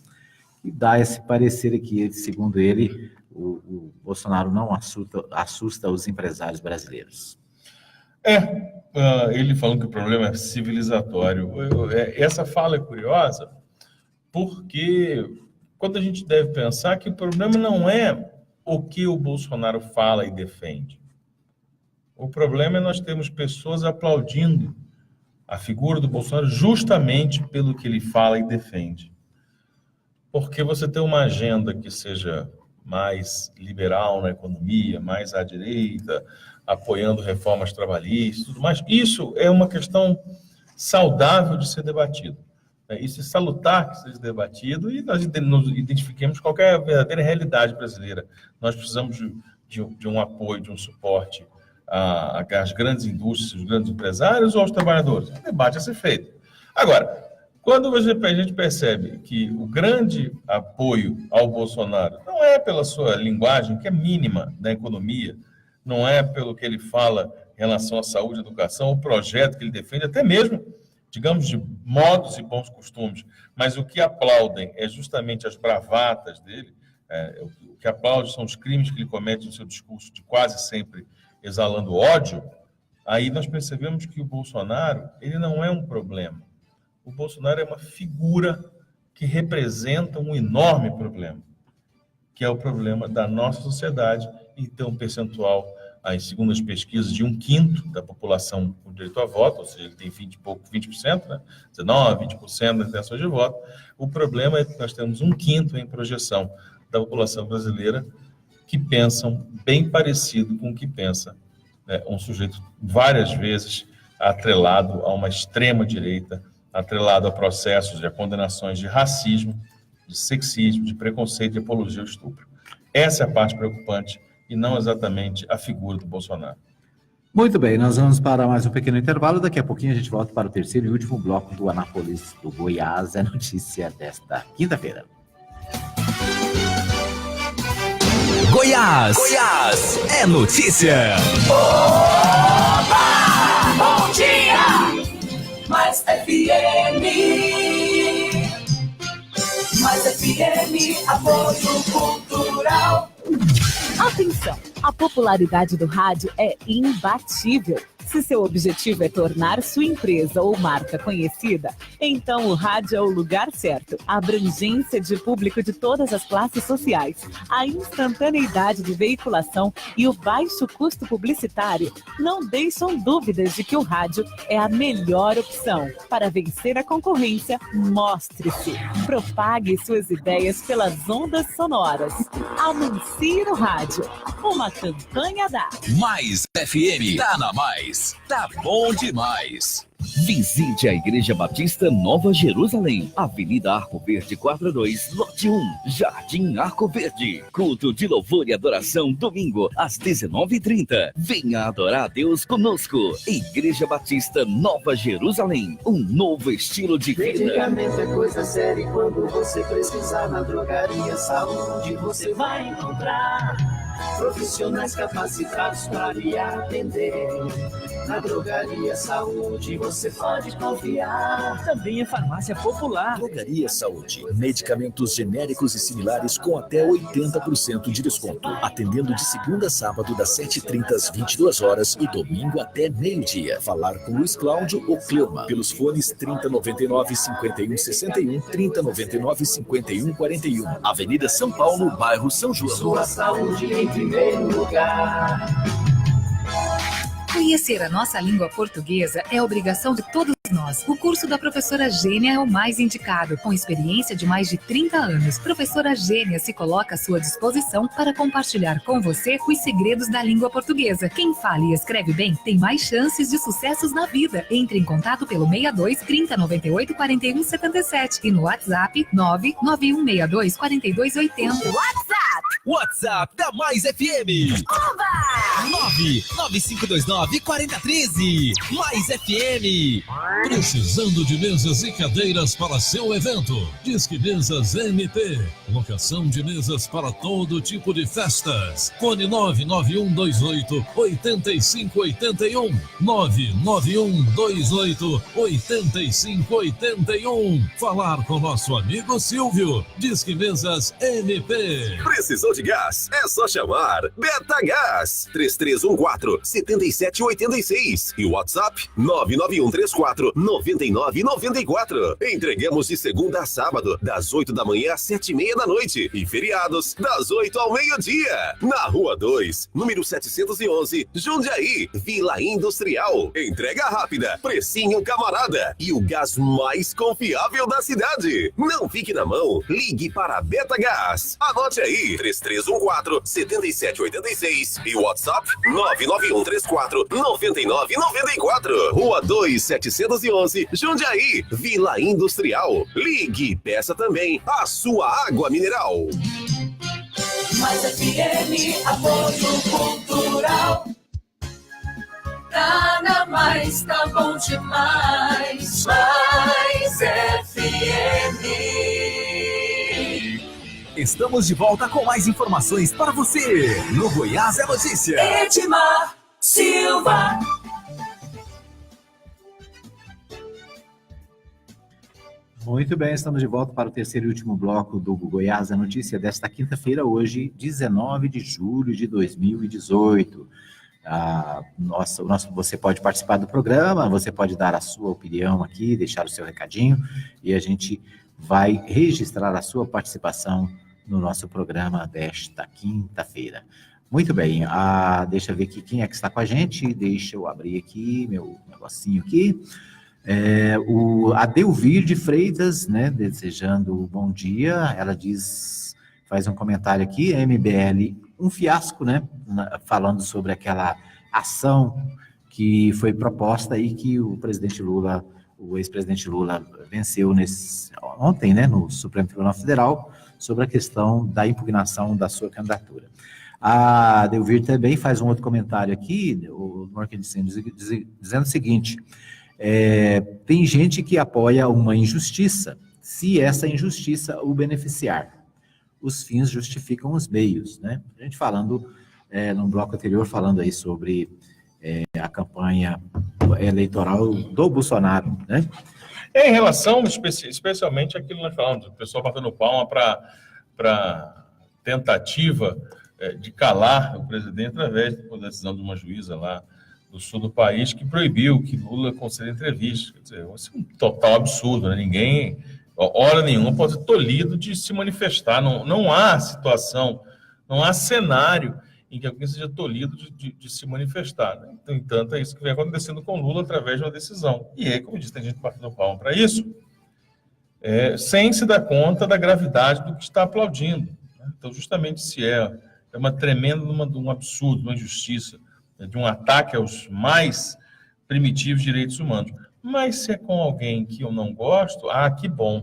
e dá esse parecer aqui, segundo ele, o Bolsonaro não assusta os empresários brasileiros. Ele falando que o problema é civilizatório. Essa fala é curiosa, porque quando a gente deve pensar que o problema não é o que o Bolsonaro fala e defende. O problema é nós termos pessoas aplaudindo a figura do Bolsonaro justamente pelo que ele fala e defende. Porque você tem uma agenda que seja mais liberal na economia, mais à direita, apoiando reformas trabalhistas, tudo mais. Isso é uma questão saudável de ser debatido. Isso é salutar que seja debatido e nós nos identifiquemos qual é a verdadeira realidade brasileira. Nós precisamos de um apoio, de um suporte às grandes indústrias, aos grandes empresários ou aos trabalhadores. O debate a ser feito. Agora, quando a gente percebe que o grande apoio ao Bolsonaro não é pela sua linguagem, que é mínima da economia, não é pelo que ele fala em relação à saúde e educação, o projeto que ele defende, até mesmo, digamos, de modos e bons costumes, mas o que aplaudem é justamente as bravatas dele, o que aplaudem são os crimes que ele comete no seu discurso, de quase sempre exalando ódio. Aí nós percebemos que o Bolsonaro, ele não é um problema. O Bolsonaro é uma figura que representa um enorme problema, que é o problema da nossa sociedade, e tem um percentual, aí, segundo as pesquisas, de 1/5 da população com direito a voto, ou seja, ele tem 20%, né? 19%, 20% das intenções de voto. O problema é que nós temos 1/5 em projeção da população brasileira que pensam bem parecido com o que pensa, né, um sujeito várias vezes atrelado a uma extrema-direita, atrelado a processos e a condenações de racismo, de sexismo, de preconceito, de apologia ao estupro. Essa é a parte preocupante e não exatamente a figura do Bolsonaro. Muito bem, nós vamos para mais um pequeno intervalo. Daqui a pouquinho a gente volta para o terceiro e último bloco do Anápolis do Goiás. É notícia desta quinta-feira. Goiás é notícia. Oba! Bom dia! Mais FM, apoio cultural. Atenção! A popularidade do rádio é imbatível. Se seu objetivo é tornar sua empresa ou marca conhecida, então o rádio é o lugar certo. A abrangência de público de todas as classes sociais, a instantaneidade de veiculação e o baixo custo publicitário não deixam dúvidas de que o rádio é a melhor opção. Para vencer a concorrência, mostre-se. Propague suas ideias pelas ondas sonoras. Anuncie no rádio. Uma campanha da Mais FM, tá na Mais. Tá bom demais. Visite a Igreja Batista Nova Jerusalém, Avenida Arco Verde 42, Lote 1, Jardim Arco Verde. Culto de louvor e adoração, domingo, às 19h30. Venha adorar a Deus conosco. Igreja Batista Nova Jerusalém, um novo estilo de vida. Medicamento é coisa séria, quando você precisar na drogaria, saúde você vai encontrar. Profissionais capacitados para lhe atender. Na Drogaria Saúde você pode confiar. Também é farmácia popular. Drogaria Saúde. Medicamentos genéricos e similares com até 80% de desconto. Atendendo de segunda a sábado, das 7h30 às 22 horas e domingo até meio-dia. Falar com Luiz Cláudio ou Cleuma pelos fones 3099-5161, 3099-5141. Avenida São Paulo, bairro São João. Sua saúde em primeiro lugar. Conhecer a nossa língua portuguesa é obrigação de todos nós. O curso da professora Gênia é o mais indicado, com experiência de mais de 30 anos. Professora Gênia se coloca à sua disposição para compartilhar com você os segredos da língua portuguesa. Quem fala e escreve bem tem mais chances de sucessos na vida. Entre em contato pelo 62 30 98 41 77 e no WhatsApp 99162 4280. WhatsApp da Mais FM. Oba! 99529-4013. Mais FM. Precisando de mesas e cadeiras para seu evento? Disque Mesas MP. Locação de mesas para todo tipo de festas. Fone 99128-8581. 99128-8581. Falar com nosso amigo Silvio. Disque Mesas MP. Precisou de gás? É só chamar Beta Gás 3314-7786 e o WhatsApp 99134-9994. Entregamos de segunda a sábado, das 8 da manhã às 7h30 da noite e feriados das 8 ao meio-dia. Na Rua 2, número 711, Jundiaí, Vila Industrial. Entrega rápida, precinho camarada e o gás mais confiável da cidade. Não fique na mão, ligue para a Beta Gás. Anote aí, 3314-7786 e o WhatsApp 99134-9994. Rua 2, 711, Jundiaí, Vila Industrial. Ligue e peça também a sua água mineral. Mais FM, apoio cultural. Tá na Mais, tá bom demais. Mais FM. Estamos de volta com mais informações para você no Goiás é Notícia. Edmar Silva. Muito bem, estamos de volta para o terceiro e último bloco do Goiás é Notícia desta quinta-feira, hoje, 19 de julho de 2018. Você pode participar do programa, você pode dar a sua opinião aqui, deixar o seu recadinho e a gente vai registrar a sua participação no nosso programa desta quinta-feira. Muito bem, deixa eu ver aqui quem é que está com a gente, deixa eu abrir aqui meu negocinho aqui. A Delvir de Freitas, né, desejando bom dia, ela faz um comentário aqui, MBL, um fiasco, né, falando sobre aquela ação que foi proposta e que o ex-presidente Lula venceu ontem, né, no Supremo Tribunal Federal, sobre a questão da impugnação da sua candidatura. A Delvir também faz um outro comentário aqui, o Marquinhos dizendo o seguinte: tem gente que apoia uma injustiça, se essa injustiça o beneficiar. Os fins justificam os meios, né? A gente falando, num bloco anterior, falando aí sobre a campanha eleitoral do Bolsonaro, né? Em relação, especialmente àquilo que nós falamos, o pessoal batendo palma para tentativa de calar o presidente através da decisão de uma juíza lá do sul do país que proibiu que Lula conceda entrevista. Quer dizer, isso é um total absurdo, né? Ninguém, hora nenhuma, pode ser tolhido de se manifestar. Não há situação, não há cenário em que alguém seja tolhido de se manifestar. Né? No entanto, é isso que vem acontecendo com Lula através de uma decisão. E aí, como disse, tem gente batendo palma para isso, sem se dar conta da gravidade do que está aplaudindo. Né? Então, justamente se é uma tremenda, um absurdo, uma injustiça, de um ataque aos mais primitivos direitos humanos. Mas se é com alguém que eu não gosto, que bom.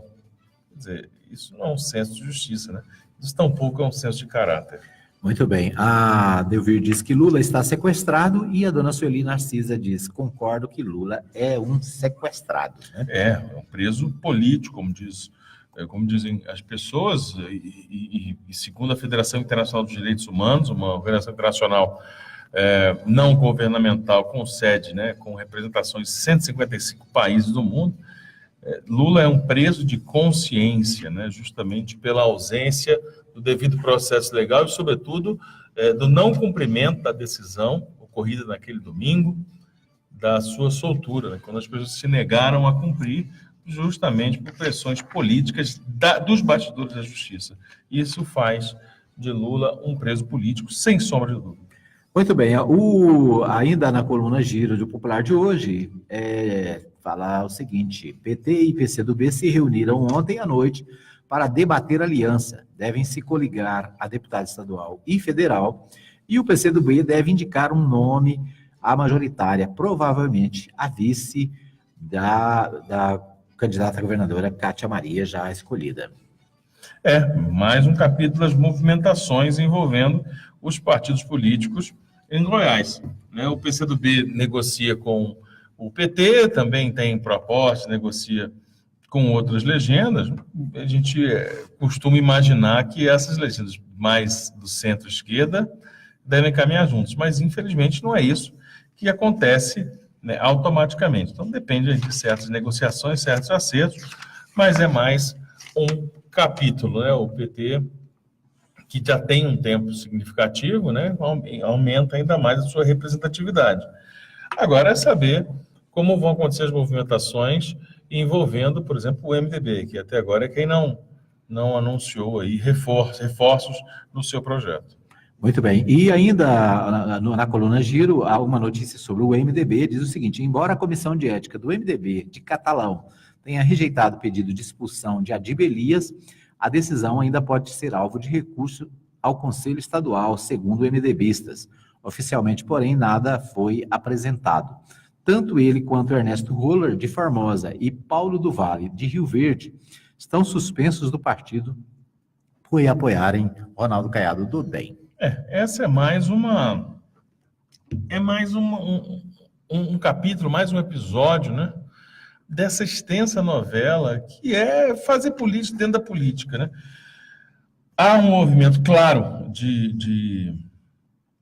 Quer dizer, isso não é um senso de justiça, né? Isso tampouco é um senso de caráter. Muito bem. A Delvir diz que Lula está sequestrado e a dona Sueli Narcisa diz: concordo que Lula é um sequestrado. Né? É um preso político, como dizem as pessoas, e segundo a Federação Internacional dos Direitos Humanos, uma organização internacional não governamental com sede, né, com representação em 155 países do mundo. Lula é um preso de consciência, né, justamente pela ausência do devido processo legal e, sobretudo, do não cumprimento da decisão ocorrida naquele domingo, da sua soltura, né, quando as pessoas se negaram a cumprir justamente por pressões políticas dos bastidores da justiça. Isso faz de Lula um preso político, sem sombra de dúvida. Muito bem. Ainda na coluna Giro do Popular de hoje, falar o seguinte: PT e PCdoB se reuniram ontem à noite para debater aliança. Devem se coligar a deputada estadual e federal, e o PCdoB deve indicar um nome à majoritária, provavelmente a vice da candidata a governadora Cátia Maria, já escolhida. Mais um capítulo das movimentações envolvendo os partidos políticos em Goiás. O PCdoB negocia com o PT, também tem proposta, negocia com outras legendas. A gente costuma imaginar que essas legendas mais do centro-esquerda devem caminhar juntos, mas infelizmente não é isso que acontece, né, automaticamente. Então depende de certas negociações, certos acertos, mas é mais um capítulo, né? O PT, que já tem um tempo significativo, né, aumenta ainda mais a sua representatividade. Agora é saber como vão acontecer as movimentações envolvendo, por exemplo, o MDB, que até agora é quem não anunciou aí reforços no seu projeto. Muito bem. E ainda na coluna Giro, há uma notícia sobre o MDB, diz o seguinte: embora a Comissão de Ética do MDB de Catalão tenha rejeitado o pedido de expulsão de Adib Elias, a decisão ainda pode ser alvo de recurso ao Conselho Estadual, segundo MDBistas. Oficialmente, porém, nada foi apresentado. Tanto ele quanto Ernesto Roller, de Formosa, e Paulo do Vale, de Rio Verde, estão suspensos do partido por apoiarem Ronaldo Caiado do DEM. Essa é mais um capítulo, mais um episódio, né, dessa extensa novela que é fazer política dentro da política, né? Há um movimento claro de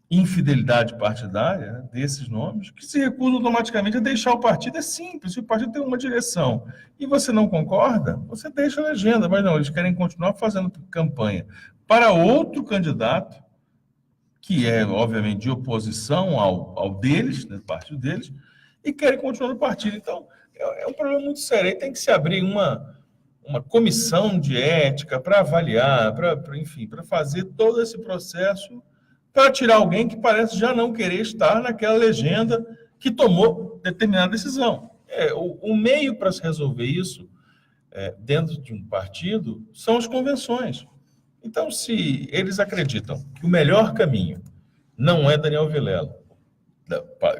infidelidade partidária, né, desses nomes, que se recusam automaticamente a deixar o partido. É simples, se o partido tem uma direção e você não concorda, você deixa a legenda, mas não, eles querem continuar fazendo campanha para outro candidato, que é, obviamente, de oposição ao deles, né, partido deles, e querem continuar no partido. Então, é um problema muito sério. Aí tem que se abrir uma comissão de ética para avaliar, para fazer todo esse processo, para tirar alguém que parece já não querer estar naquela legenda que tomou determinada decisão. O meio para se resolver isso, dentro de um partido, são as convenções. Então, se eles acreditam que o melhor caminho não é Daniel Vilela,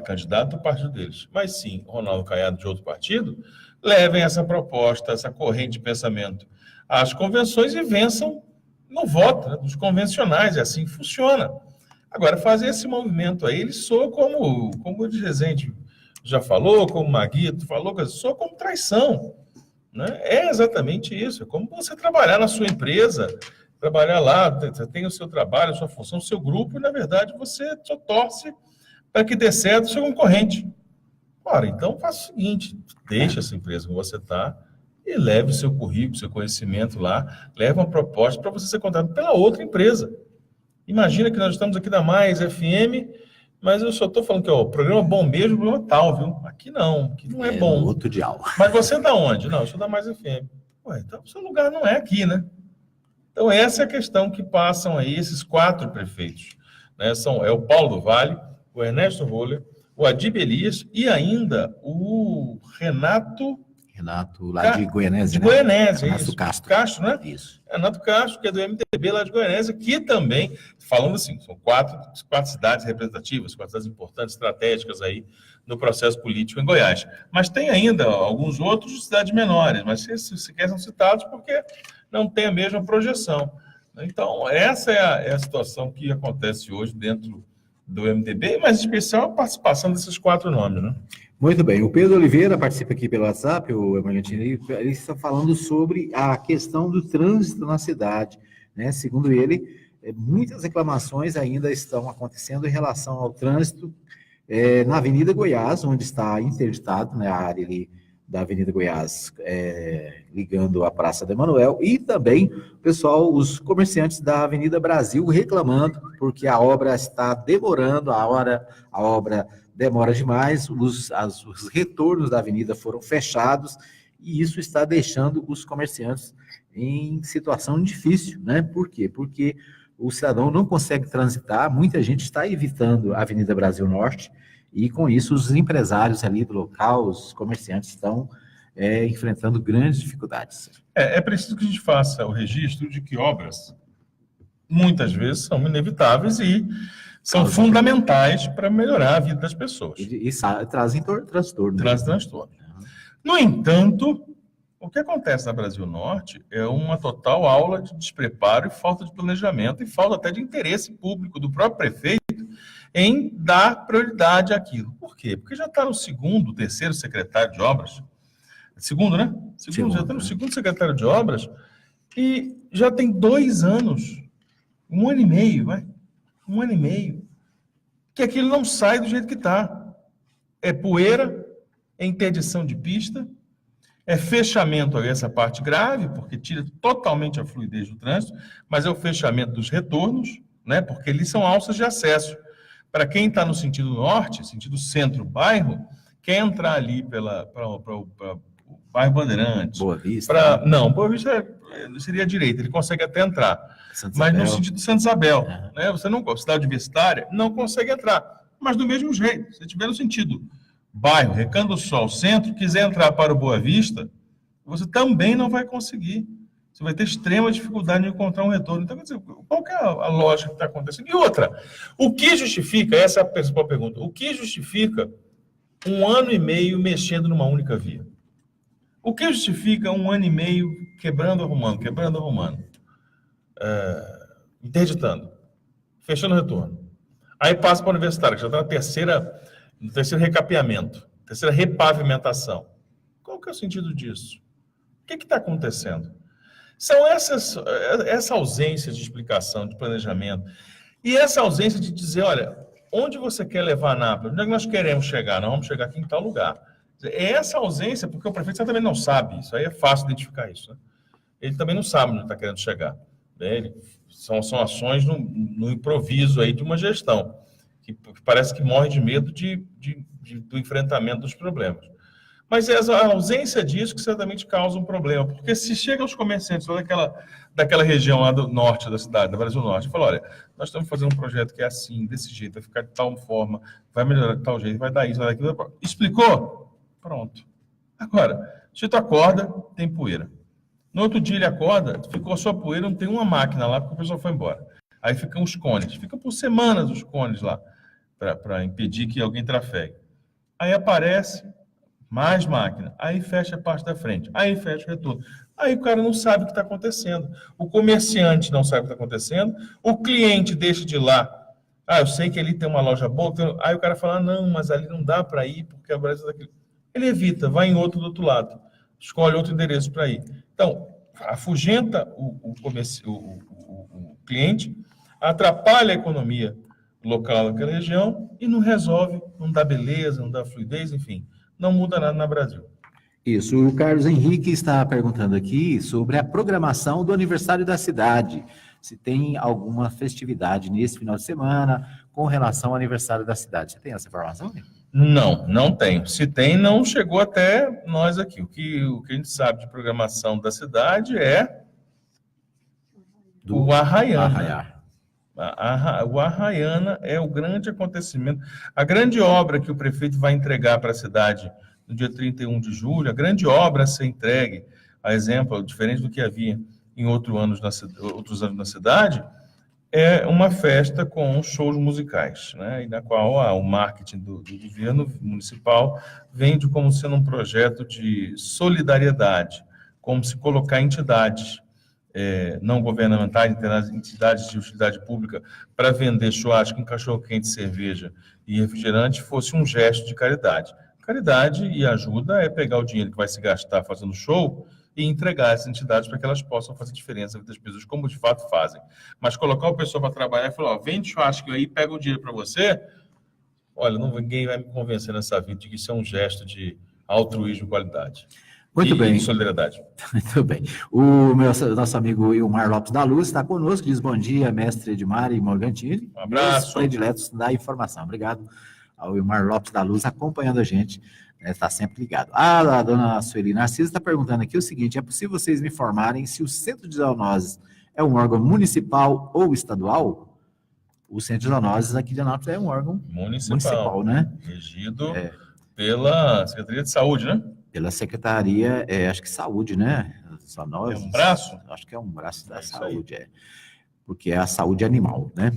candidato do partido deles, mas sim Ronaldo Caiado de outro partido, levem essa proposta, essa corrente de pensamento às convenções e vençam no voto, né, dos convencionais, e assim funciona. Agora, fazer esse movimento aí, ele soa como o de Rezende já falou, como o Maguito falou, soa como traição, né? É exatamente isso, é como você trabalhar na sua empresa, trabalhar lá, tem o seu trabalho, a sua função, o seu grupo, e, na verdade, você só torce para que dê certo o seu concorrente. Ora, então faça o seguinte, deixe essa empresa que você está e leve o seu currículo, seu conhecimento lá, leve uma proposta para você ser contratado pela outra empresa. Imagina que nós estamos aqui na Mais FM, mas eu só estou falando que o programa bom mesmo, o programa tal, viu? Aqui não é bom. Outro dial. Mas você é da onde? Não, eu sou da Mais FM. Ué, então o seu lugar não é aqui, né? Então, essa é a questão que passam aí esses 4 prefeitos, né? É o Paulo do Vale, o Ernesto Roller, o Adib Elias e ainda o Renato lá de Goianésia, de Goianésia, Renato isso. Castro, né? Isso. Renato Castro, que é do MDB lá de Goianésia, que também, falando assim, são 4 cidades representativas, 4 cidades importantes, estratégicas aí no processo político em Goiás. Mas tem ainda alguns outros de cidades menores, mas sequer são citados porque não tem a mesma projeção. Então, essa é a situação que acontece hoje dentro do MDB, mas em especial a participação desses 4 nomes, né? Muito bem. O Pedro Oliveira participa aqui pelo WhatsApp, o Emergentini, ele está falando sobre a questão do trânsito na cidade, né? Segundo ele, muitas reclamações ainda estão acontecendo em relação ao trânsito na Avenida Goiás, onde está interditado, né, a área ali da Avenida Goiás, ligando à Praça de Emanuel, e também, pessoal, os comerciantes da Avenida Brasil reclamando, porque a obra está demorando, a obra demora demais, os retornos da avenida foram fechados, e isso está deixando os comerciantes em situação difícil, né? Por quê? Porque o cidadão não consegue transitar, muita gente está evitando a Avenida Brasil Norte, e com isso os empresários ali do local, os comerciantes estão enfrentando grandes dificuldades. É preciso que a gente faça o registro de que obras, muitas vezes, são inevitáveis e são fundamentais para melhorar a vida das pessoas. E trazem transtorno. Trazem transtorno. No entanto, o que acontece na Brasil Norte é uma total aula de despreparo e falta de planejamento e falta até de interesse público do próprio prefeito em dar prioridade àquilo. Por quê? Porque já está no segundo, terceiro secretário de obras. Segundo, né? Já está no segundo secretário de obras e já tem 2 anos, 1 ano e meio, vai? 1 ano e meio, que aquilo não sai do jeito que está. É poeira, é interdição de pista, é fechamento, essa parte grave, porque tira totalmente a fluidez do trânsito, mas é o fechamento dos retornos, né? Porque ali são alças de acesso. Para quem está no sentido norte, sentido centro-bairro, quer entrar ali para o bairro Bandeirantes. Boa Vista. Não, Boa Vista seria a direita, ele consegue até entrar. Mas no sentido de Santa Isabel, né? Você não, cidade universitária, não consegue entrar. Mas do mesmo jeito, se estiver no sentido bairro, Recanto do Sol, centro, quiser entrar para o Boa Vista, você também não vai conseguir. Você vai ter extrema dificuldade de encontrar um retorno. Então, quer dizer, qual que é a lógica que está acontecendo? E outra, o que justifica, essa é a principal pergunta, o que justifica 1 ano e meio mexendo numa única via? O que justifica 1 ano e meio quebrando, arrumando, interditando, fechando o retorno? Aí passa para a universitária, que já está no terceiro recapeamento, terceira repavimentação. Qual que é o sentido disso? O que está acontecendo? São essa ausência de explicação, de planejamento, e essa ausência de dizer, olha, onde você quer levar a Anápolis? Onde é que nós queremos chegar? Nós vamos chegar aqui em tal lugar. É essa ausência, porque o prefeito também não sabe, isso aí é fácil identificar isso, né? Ele também não sabe onde está querendo chegar. Né? São ações no improviso aí de uma gestão, que parece que morre de medo do enfrentamento dos problemas. Mas é a ausência disso que certamente causa um problema, porque se chega aos comerciantes daquela região lá do norte da cidade, da Brasil Norte, e fala, olha, nós estamos fazendo um projeto que é assim, desse jeito, vai ficar de tal forma, vai melhorar de tal jeito, vai dar isso, vai dar aquilo. Explicou? Pronto. Agora, se tu acorda, tem poeira. No outro dia ele acorda, ficou só poeira, não tem uma máquina lá, porque o pessoal foi embora. Aí ficam os cones, fica por semanas os cones lá, para impedir que alguém trafegue. Aí aparece mais máquina, aí fecha a parte da frente, aí fecha o retorno. Aí o cara não sabe o que está acontecendo. O comerciante não sabe o que está acontecendo, o cliente deixa de ir lá. Eu sei que ali tem uma loja boa. Aí o cara fala, não, mas ali não dá para ir, porque a Brasil daquele. Ele evita, vai em outro do outro lado, escolhe outro endereço para ir. Então, afugenta o cliente, atrapalha a economia local daquela região e não resolve, não dá beleza, não dá fluidez, enfim. Não muda nada na Brasil. Isso, o Carlos Henrique está perguntando aqui sobre a programação do aniversário da cidade. Se tem alguma festividade nesse final de semana com relação ao aniversário da cidade. Você tem essa informação? Não tenho. Se tem, não chegou até nós aqui. O que a gente sabe de programação da cidade é o Arraiana. O Arraiana é o grande acontecimento, a grande obra que o prefeito vai entregar para a cidade no dia 31 de julho, a grande obra a ser entregue, a exemplo, diferente do que havia em outros anos na cidade, é uma festa com shows musicais, né? E na qual o marketing do governo municipal vende como sendo um projeto de solidariedade, como se colocar entidades não governamentais, entidades de utilidade pública, para vender churrasco, cachorro-quente, cerveja e refrigerante, fosse um gesto de caridade. Caridade e ajuda é pegar o dinheiro que vai se gastar fazendo show e entregar essas entidades para que elas possam fazer diferença na vida das pessoas, como de fato fazem. Mas colocar o pessoal para trabalhar e falar, ó, vende churrasco aí, pega o dinheiro para você, olha, ninguém vai me convencer nessa vida de que isso é um gesto de altruísmo e qualidade. Muito bem. E solidariedade. Muito bem. Nosso amigo Ilmar Lopes da Luz está conosco, diz bom dia, mestre Edmar e Morgantini. Um abraço. Os prediletos da informação. Obrigado ao Ilmar Lopes da Luz acompanhando a gente, está sempre ligado. A dona Sueli Narciso está perguntando aqui o seguinte, é possível vocês me informarem se o Centro de Zoonoses é um órgão municipal ou estadual? O Centro de Zoonoses aqui de Anápolis é um órgão municipal, né? Regido pela Secretaria de Saúde, né? Pela Secretaria, acho que Saúde, né? Zoonoses, é um braço? Acho que é um braço da saúde, porque é a saúde animal, né?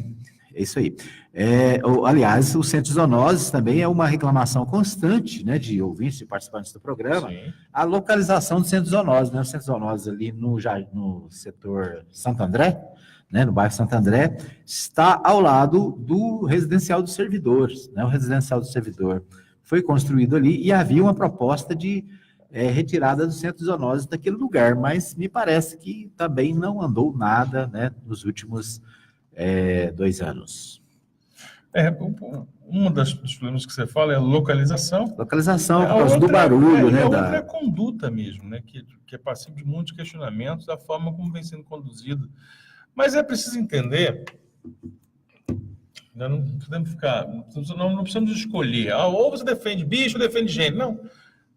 É isso aí. Aliás, o Centro de Zoonoses também é uma reclamação constante, né, de ouvintes e participantes do programa, Sim. A localização do Centro de Zoonoses, né? O Centro de Zoonoses ali no setor Santo André, né, no bairro Santo André, está ao lado do Residencial dos Servidores, né? O Residencial do Servidor foi construído ali e havia uma proposta de retirada do Centro de Zoonoses daquele lugar, mas me parece que também não andou nada, né, nos últimos 2 anos. Um dos problemas que você fala é a localização. Localização, por causa do barulho, né? A outra é a conduta mesmo, né? Que é passível de muitos questionamentos da forma como vem sendo conduzido. Mas é preciso entender, não podemos ficar, não precisamos escolher, ou você defende bicho ou defende gente. Não,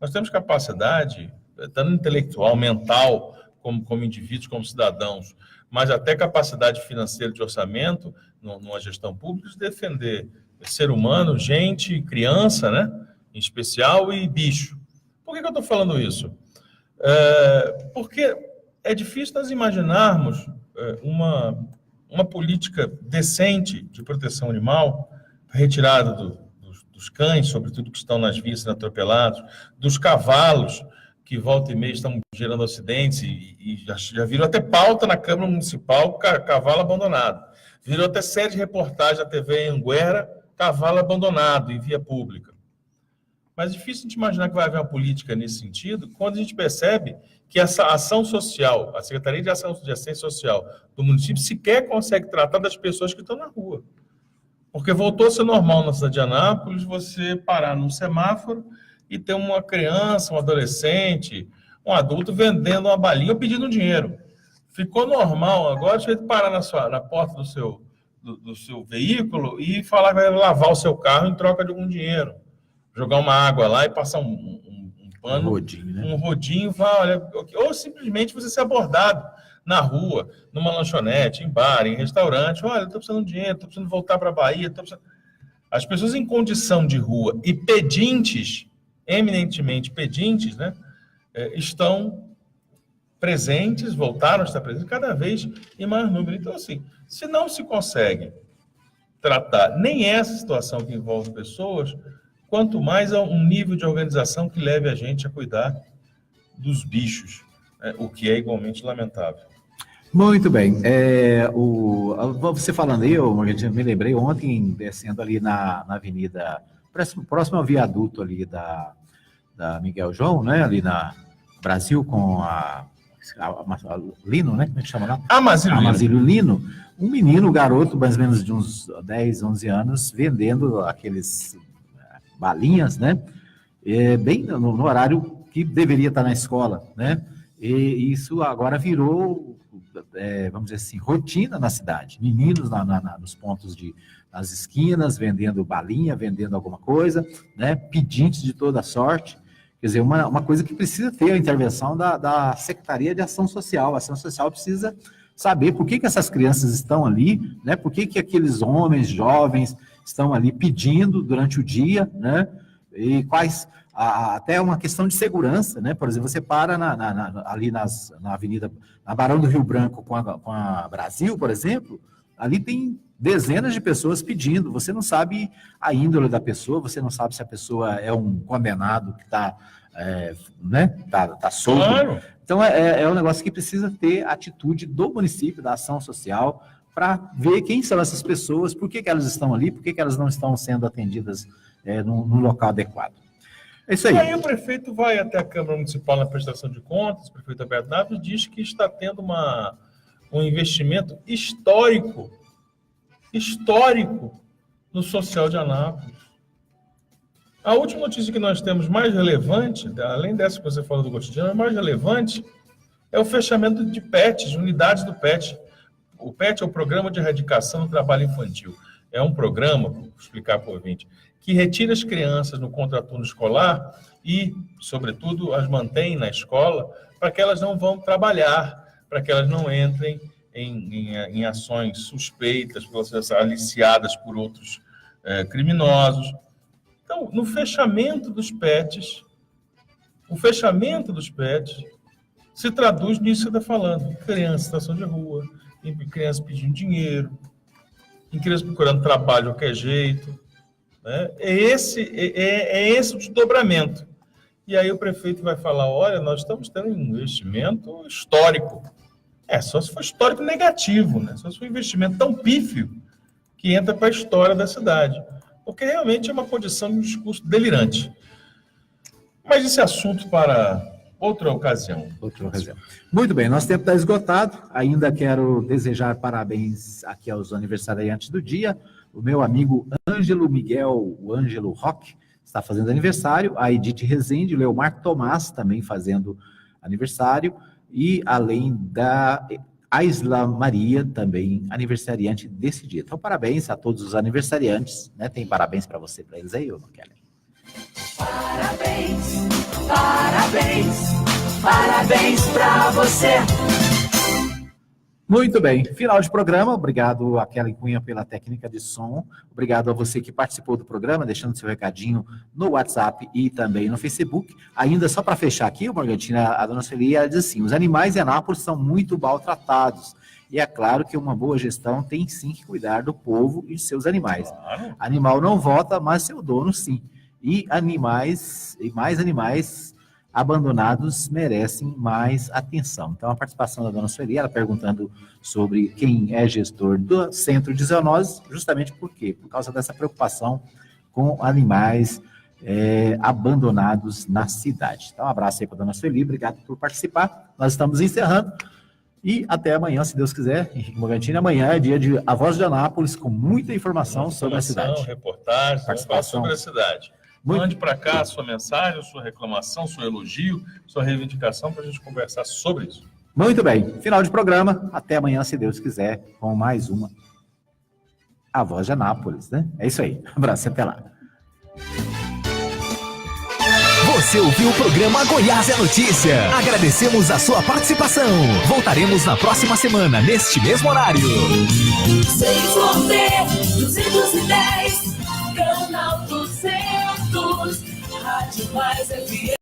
nós temos capacidade, tanto intelectual, mental, como indivíduos, como cidadãos, mas até capacidade financeira de orçamento, numa gestão pública, de defender ser humano, gente, criança, né, em especial, e bicho. Por que eu estou falando isso? Porque é difícil nós imaginarmos uma política decente de proteção animal, retirada dos cães, sobretudo que estão nas vias sendo atropelados, dos cavalos, que volta e meia estão gerando acidentes e já virou até pauta na Câmara Municipal, cavalo abandonado. Virou até série de reportagem na TV Anguera, cavalo abandonado em via pública. Mas é difícil a gente imaginar que vai haver uma política nesse sentido, quando a gente percebe que essa ação social, a Secretaria de Assistência Social do município sequer consegue tratar das pessoas que estão na rua. Porque voltou a ser normal na cidade de Anápolis você parar num semáforo e ter uma criança, um adolescente, um adulto vendendo uma balinha ou pedindo dinheiro. Ficou normal agora você parar na porta do seu veículo e falar que vai lavar o seu carro em troca de algum dinheiro. Jogar uma água lá e passar um pano, um rodinho, ou simplesmente você ser abordado na rua, numa lanchonete, em bar, em restaurante. Olha, estou precisando de dinheiro, estou precisando voltar para a Bahia. As pessoas em condição de rua e pedintes, eminentemente pedintes, né, estão presentes, voltaram a estar presentes cada vez em maior número. Então, assim, se não se consegue tratar nem essa situação que envolve pessoas, quanto mais a um nível de organização que leve a gente a cuidar dos bichos, né, o que é igualmente lamentável. Muito bem. Você falando aí, eu me lembrei ontem, descendo ali na avenida, próximo ao viaduto ali da Miguel João, né? Ali na Brasil com a Lino, né? Como é que chama lá? Amazílio Lino. Um menino, garoto, mais ou menos de uns 10, 11 anos, vendendo aqueles balinhas, né? Bem no horário que deveria estar na escola, né? E isso agora virou, vamos dizer assim, rotina na cidade. Meninos nos pontos nas esquinas, vendendo balinha, vendendo alguma coisa, né? Pedintes de toda sorte. Quer dizer, uma coisa que precisa ter a intervenção da Secretaria de Ação Social. A Ação Social precisa saber por que essas crianças estão ali, né? Por que aqueles homens jovens estão ali pedindo durante o dia, né? E quais... até uma questão de segurança, né? Por exemplo, você para ali na avenida, na Barão do Rio Branco com a Brasil, por exemplo, ali tem dezenas de pessoas pedindo, você não sabe a índole da pessoa, você não sabe se a pessoa é um condenado que está solto. Claro. Então, é um negócio que precisa ter atitude do município, da ação social, para ver quem são essas pessoas, por que elas estão ali, por que elas não estão sendo atendidas num local adequado. É isso aí. E aí o prefeito vai até a Câmara Municipal na prestação de contas, o prefeito Alberto Naves diz que está tendo um investimento histórico no social de Anápolis. A última notícia que nós temos mais relevante, além dessa que você falou do cotidiano, a mais relevante é o fechamento de PETs, de unidades do PET. O PET é o Programa de Erradicação do Trabalho Infantil. É um programa, vou explicar para o ouvinte, que retira as crianças no contraturno escolar e, sobretudo, as mantém na escola para que elas não vão trabalhar, para que elas não entrem em ações suspeitas, para elas serem aliciadas por outros criminosos. Então, no fechamento dos PETs, se traduz nisso que você está falando. Criança em situação de rua, em criança pedindo dinheiro, em criança procurando trabalho de qualquer jeito. Né? É esse o desdobramento. E aí o prefeito vai falar, olha, nós estamos tendo um investimento histórico. Só se for histórico negativo, né? Só se for um investimento tão pífio que entra para a história da cidade. Porque realmente é uma condição de um discurso delirante. Mas esse assunto para outra ocasião. Muito bem, nosso tempo está esgotado. Ainda quero desejar parabéns aqui aos aniversariantes do dia. O meu amigo Ângelo Miguel, o Ângelo Roque, está fazendo aniversário. A Edith Rezende, o Leomar Tomás também fazendo aniversário. E além da Aisla Maria, também aniversariante desse dia. Então, parabéns a todos os aniversariantes, né? Tem parabéns para você, para eles aí, ou não, Kelly? Parabéns para você. Muito bem, final de programa. Obrigado a Kelly Cunha pela técnica de som. Obrigado a você que participou do programa, deixando seu recadinho no WhatsApp e também no Facebook. Ainda só para fechar aqui, o Morgantina, a dona Sueli, ela diz assim, os animais em Anápolis são muito maltratados. E é claro que uma boa gestão tem sim que cuidar do povo e de seus animais. Claro. Animal não vota, mas seu dono sim. E mais animais abandonados merecem mais atenção. Então, a participação da dona Sueli, ela perguntando sobre quem é gestor do Centro de Zoonoses, justamente por quê? Por causa dessa preocupação com animais abandonados na cidade. Então, um abraço aí para a dona Sueli, obrigado por participar. Nós estamos encerrando e até amanhã, se Deus quiser, Henrique Morgantini. Amanhã é dia de A Voz de Anápolis, com muita informação sobre a cidade. Reportagem, participação sobre a cidade. Mande para cá a sua mensagem, a sua reclamação, seu elogio, sua reivindicação para a gente conversar sobre isso. Muito bem. Final de programa. Até amanhã, se Deus quiser, com mais uma A Voz de Anápolis, né? É isso aí. Um abraço, até lá. Você ouviu o programa Goiás é Notícia. Agradecemos a sua participação. Voltaremos na próxima semana, neste mesmo horário. 210, canal 200, Rádio Mais FM.